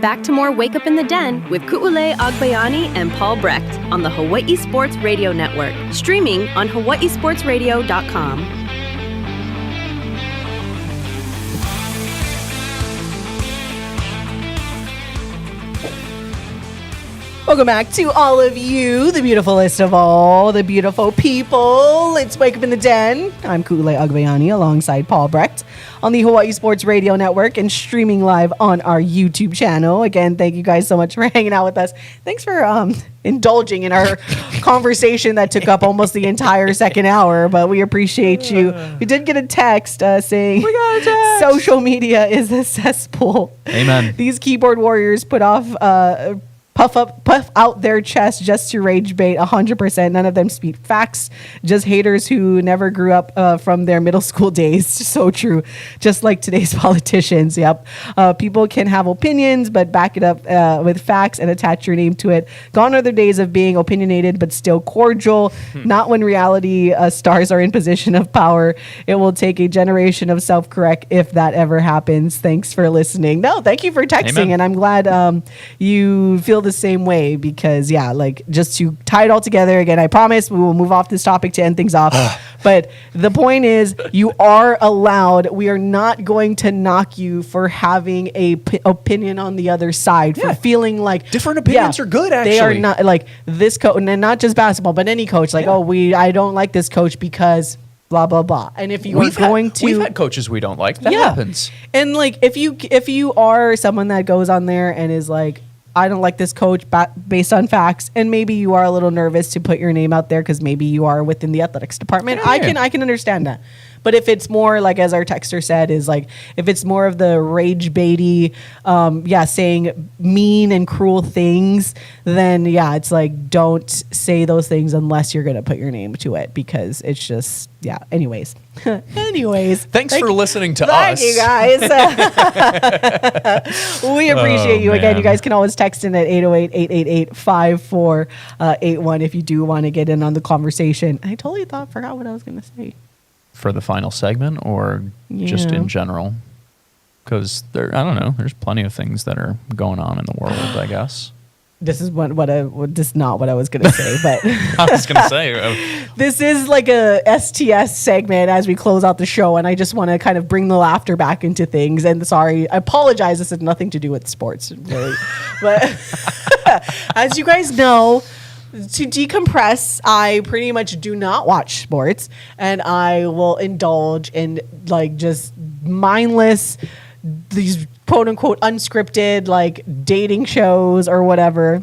Back to more Wake Up in the Den with Ku'ule Agbayani and Paul Brecht on the Hawaii Sports Radio Network, streaming on hawaiisportsradio.com. Welcome back to all of you, the beautifulest of all the beautiful people. It's Wake Up in the Den. I'm Ku'ule Agbayani alongside Paul Brecht on the Hawaii Sports Radio Network and streaming live on our YouTube channel. Again, thank you guys so much for hanging out with us. Thanks for indulging in our conversation that took up almost the entire second hour, but we appreciate you. We did get a text saying, we got a text. Social media is a cesspool. Amen. These keyboard warriors puff out their chest just to rage bait 100%. None of them speak facts, just haters who never grew up from their middle school days. So true. Just like today's politicians. Yep. People can have opinions, but back it up with facts and attach your name to it. Gone are the days of being opinionated, but still cordial. Not when reality stars are in position of power. It will take a generation of self-correct if that ever happens. Thanks for listening. No, thank you for texting. Amen. And I'm glad you feel the same way because just to tie it all together again, I promise we will move off this topic to end things off. But the point is, you are allowed. We are not going to knock you for having a opinion on the other side, for feeling like different opinions are good. Actually, they are not like this coach, and not just basketball, but any coach. Like, I don't like this coach because blah blah blah. And if you we've had coaches we don't like, that happens. And like if you are someone that goes on there and is like, I don't like this coach based on facts, and maybe you are a little nervous to put your name out there because maybe you are within the athletics department. Yeah. I can understand that. But if it's more like, as our texter said, is like if it's more of the rage baity, saying mean and cruel things, then it's like don't say those things unless you're gonna put your name to it because it's just Anyways. Thanks for listening to us. Thank you guys. We appreciate you. Again, you guys can always text in at 808-888-5481 if you do want to get in on the conversation. I totally forgot what I was gonna say. For the final segment or just in general? Because I don't know, there's plenty of things that are going on in the world, I guess. This is not what I was going to say, but I was going to say this is like a STS segment as we close out the show, and I just want to kind of bring the laughter back into things. And sorry, I apologize. This has nothing to do with sports, really, but as you guys know, to decompress, I pretty much do not watch sports, and I will indulge in like just mindless, these quote unquote unscripted like dating shows or whatever.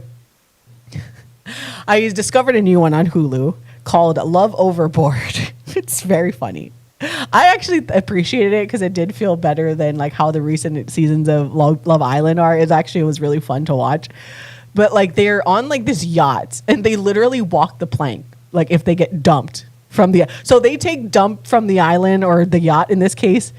I discovered a new one on Hulu called Love Overboard. It's very funny. I actually appreciated it because it did feel better than like how the recent seasons of Love Island are. It was really fun to watch. But like they're on like this yacht and they literally walk the plank. Like if they get dumped from so they take dump from the island or the yacht in this case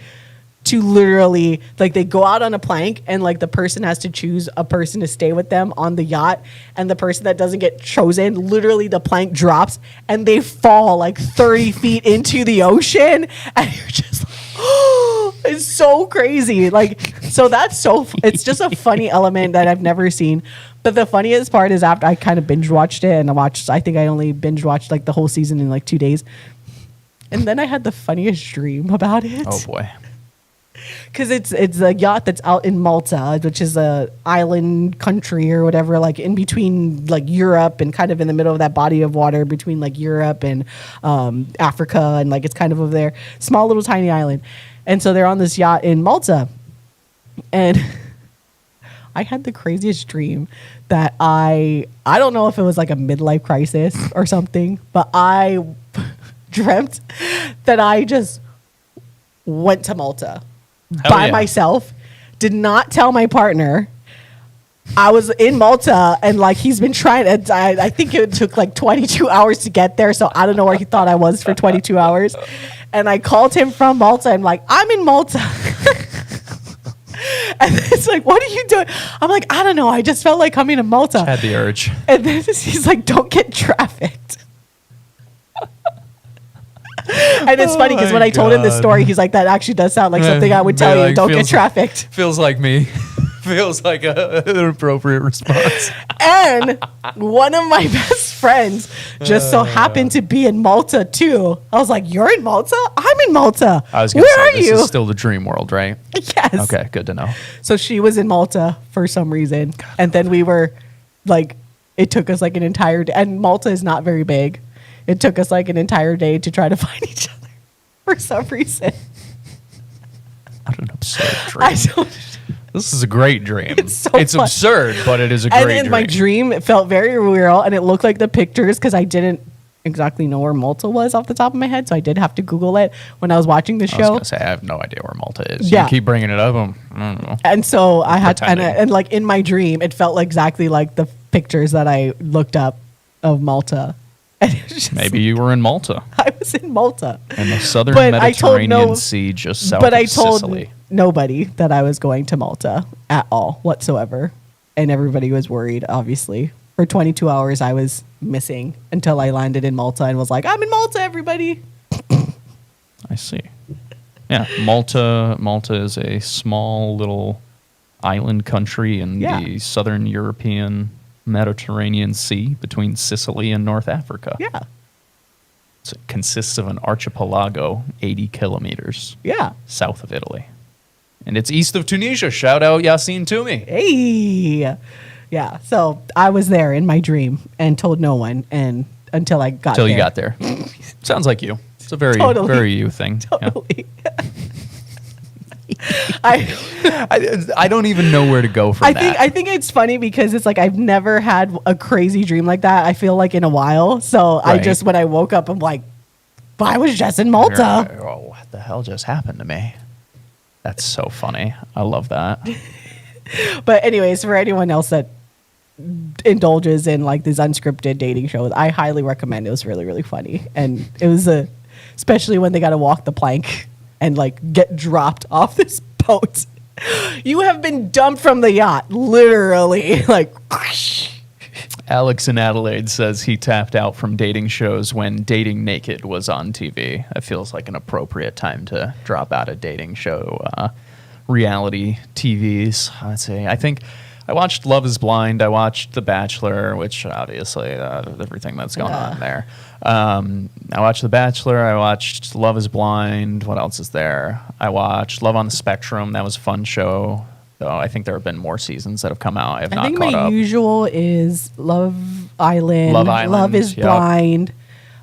to literally like they go out on a plank and like the person has to choose a person to stay with them on the yacht, and the person that doesn't get chosen, literally the plank drops and they fall like 30 feet into the ocean, and you're just like, oh, it's so crazy. Like, so it's just a funny element that I've never seen. But the funniest part is after I kind of binge watched it, and I think I only binge watched like the whole season in like 2 days. And then I had the funniest dream about it. Oh boy. Because it's a yacht that's out in Malta, which is a island country or whatever, like in between like Europe and kind of in the middle of that body of water between like Europe and Africa, and like it's kind of over there, small little tiny island. And so they're on this yacht in Malta, and I had the craziest dream that I don't know if it was like a midlife crisis or something, but I dreamt that I just went to Malta by myself, did not tell my partner. I was in Malta and like he's been trying to, I think it took like 22 hours to get there. So I don't know where he thought I was for 22 hours. And I called him from Malta and like, I'm in Malta. And it's like, what are you doing? I'm like, I don't know. I just felt like coming to Malta. Had the urge. And then he's like, don't get trafficked. And it's funny because when I told him this story, he's like, that actually does sound like something I would tell you. Don't get trafficked. Feels like me. Feels like an appropriate response. And one of my best friends just so happened to be in Malta too. I was like, "You're in Malta? I'm in Malta. I was going to Where say, are this you?" is still the dream world, right? Yes. Okay, good to know. So she was in Malta for some reason, and then we were like, it took us like an entire day. And Malta is not very big. It took us like an entire day to try to find each other for some reason. What an absurd dream. I don't. This is a great dream. It's so fun. absurd, but it is a great And in dream. my dream, it felt very real, and it looked like the pictures because I didn't exactly know where Malta was off the top of my head, so I did have to Google it when I was watching the I was show. going to say, I have no idea where Malta is. Yeah. You keep bringing it up. I don't know. And so I had to, Pretending. and like in my dream, it felt exactly like the pictures that I looked up of Malta. And it was just, Maybe you were in Malta, I was in Malta. in the southern But I told Mediterranean Sea, just south But of I told Sicily. nobody that I was going to Malta at all whatsoever. And everybody was worried, obviously. For 22 hours, I was missing until I landed in Malta and was like, "I'm in Malta, everybody." I see. Yeah, Malta is a small little island country in Yeah. the southern European Mediterranean Sea between Sicily and North Africa. Yeah. It consists of an archipelago 80 kilometers Yeah. south of Italy. And it's east of Tunisia. Shout out Yassine Toumi. Hey. Yeah. So I was there in my dream and told no one and until I got Until there. you got there. Sounds like you. It's a very, Totally. very you thing. Yeah. Totally. I I don't even know where to go from that. I think it's funny because it's like I've never had a crazy dream like that. I feel like in a while. So I Right. just when I woke up, I'm like, "But I was just in Malta." Oh, what the hell just happened to me? That's so funny. I love that. But anyways, for anyone else that indulges in like these unscripted dating shows, I highly recommend. It was really, really funny, and it was especially when they got to walk the plank and like get dropped off this boat. You have been dumped from the yacht, literally, like. Alex in Adelaide says he tapped out from dating shows when Dating Naked was on TV. It feels like an appropriate time to drop out of dating show reality TVs. Let's see. I think I watched Love is Blind. I watched The Bachelor, which obviously everything that's going on there. I watched The Bachelor. I watched Love is Blind. What else is there? I watched Love on the Spectrum. That was a fun show. Though I think there have been more seasons that have come out. I have I not think caught my up. usual is Love Island. Love Island, Love is yep. Blind.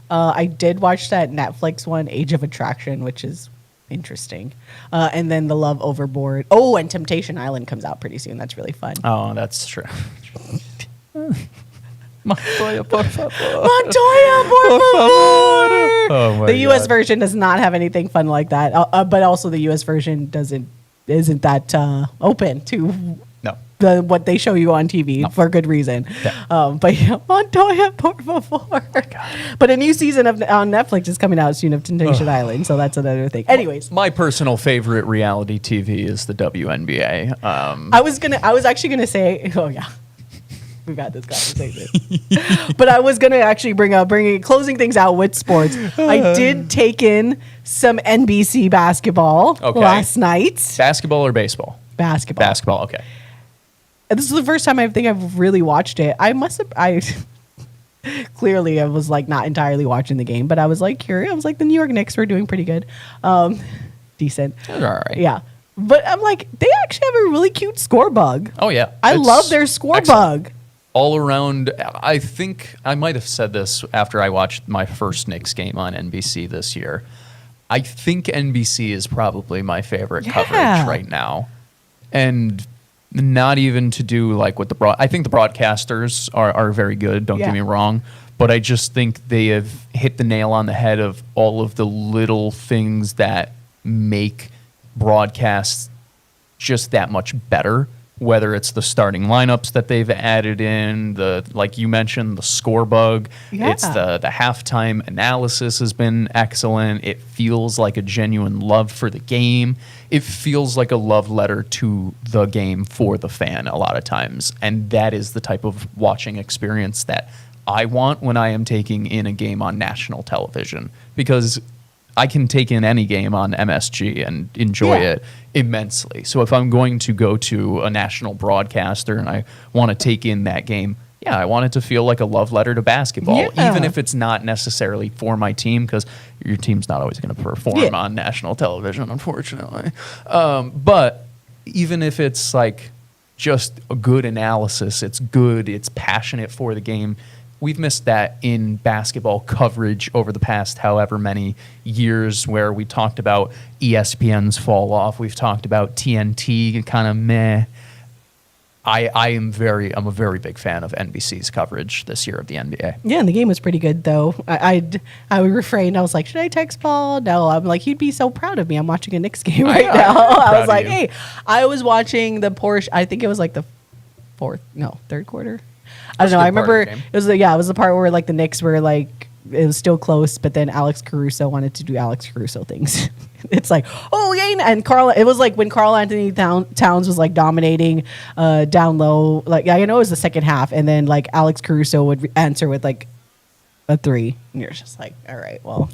I did watch that Netflix one, Age of Attraction, which is interesting. And then the Love Overboard. Oh, and Temptation Island comes out pretty soon. That's really fun. Oh, that's true. Montoya, por favor. Montoya, por favor. Oh my The U.S. God. version does not have anything fun like that. But also the U.S. version isn't that open to No. what they show you on TV for good reason. Yeah. But yeah, Montoya, por favor. But a new season on Netflix is coming out soon of Temptation Island, so that's another thing. Anyways, My personal favorite reality TV is the WNBA. I was actually gonna say, oh yeah, we've had this conversation. But I was gonna actually bring closing things out with sports. I did take in some NBC basketball last night. Basketball or baseball? Basketball. Basketball, okay. This is the first time I think I've really watched it. Clearly I was like not entirely watching the game, but I was like curious. I was like, the New York Knicks were doing pretty good. Decent. All right. Yeah. But I'm like, they actually have a really cute score bug. Oh, yeah. I It's love their score excellent. bug. All around, I think I might have said this after I watched my first Knicks game on NBC this year. I think NBC is probably my favorite coverage right now. And not even to do like with I think the broadcasters are very good, don't get me wrong, but I just think they have hit the nail on the head of all of the little things that make broadcasts just that much better, whether it's the starting lineups that they've added in, like you mentioned, the score bug. It's the halftime analysis has been excellent. It feels like a genuine love for the game. It feels like a love letter to the game for the fan a lot of times. And that is the type of watching experience that I want when I am taking in a game on national television. Because I can take in any game on MSG and enjoy it immensely. So if I'm going to go to a national broadcaster and I want to take in that game, I want it to feel like a love letter to basketball, even if it's not necessarily for my team, because your team's not always going to perform on national television, unfortunately. But even if it's like just a good analysis, it's good, it's passionate for the game. We've missed that in basketball coverage over the past however many years, where we talked about ESPN's fall off. We've talked about TNT kind of meh. I'm a very big fan of NBC's coverage this year of the NBA. Yeah, and the game was pretty good though. I refrained. I was like, should I text Paul? No, I'm like, he'd be so proud of me. I'm watching a Knicks game right now. I was like, hey, I was watching the Porsche. I think it was like the third quarter. I don't know. I remember it was it was the part where like the Knicks were like, it was still close, but then Alex Caruso wanted to do Alex Caruso things. It's like, oh yeah, and it was like when Karl Anthony Towns was like dominating down low. Like I know it was the second half, and then like Alex Caruso would answer with like a three, and you're just like, all right, well,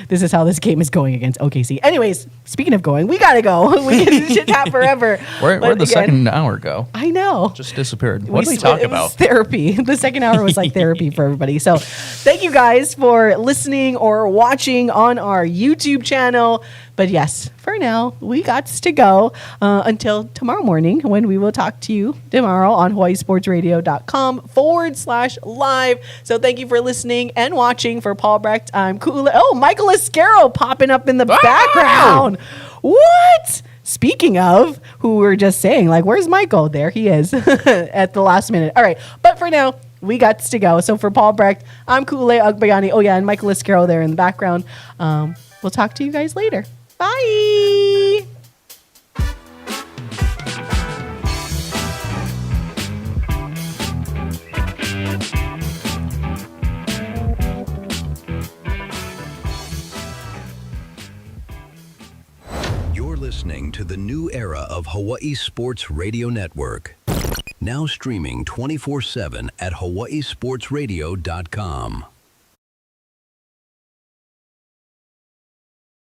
this is how this game is going against OKC. Anyways, speaking of going, we gotta go. We can chit chat forever. Where'd the second hour go? I know, just disappeared. What did we talk about? Therapy. The second hour was like therapy for everybody. So, thank you guys for listening or watching on our YouTube channel. But yes, for now, we got to go until tomorrow morning, when we will talk to you tomorrow on hawaiisportsradio.com/live. So thank you for listening and watching. For Paul Brecht, I'm cool. Oh, Michael Escaro popping up in the background. What? Speaking of, who we were just saying, like, where's Michael? There he is at the last minute. All right. But for now, we got to go. So for Paul Brecht, I'm Kule Agbayani. Oh, yeah, and Michael Escaro there in the background. We'll talk to you guys later. Bye. You're listening to the new era of Hawaii Sports Radio Network. Now streaming 24/7 at hawaiisportsradio.com.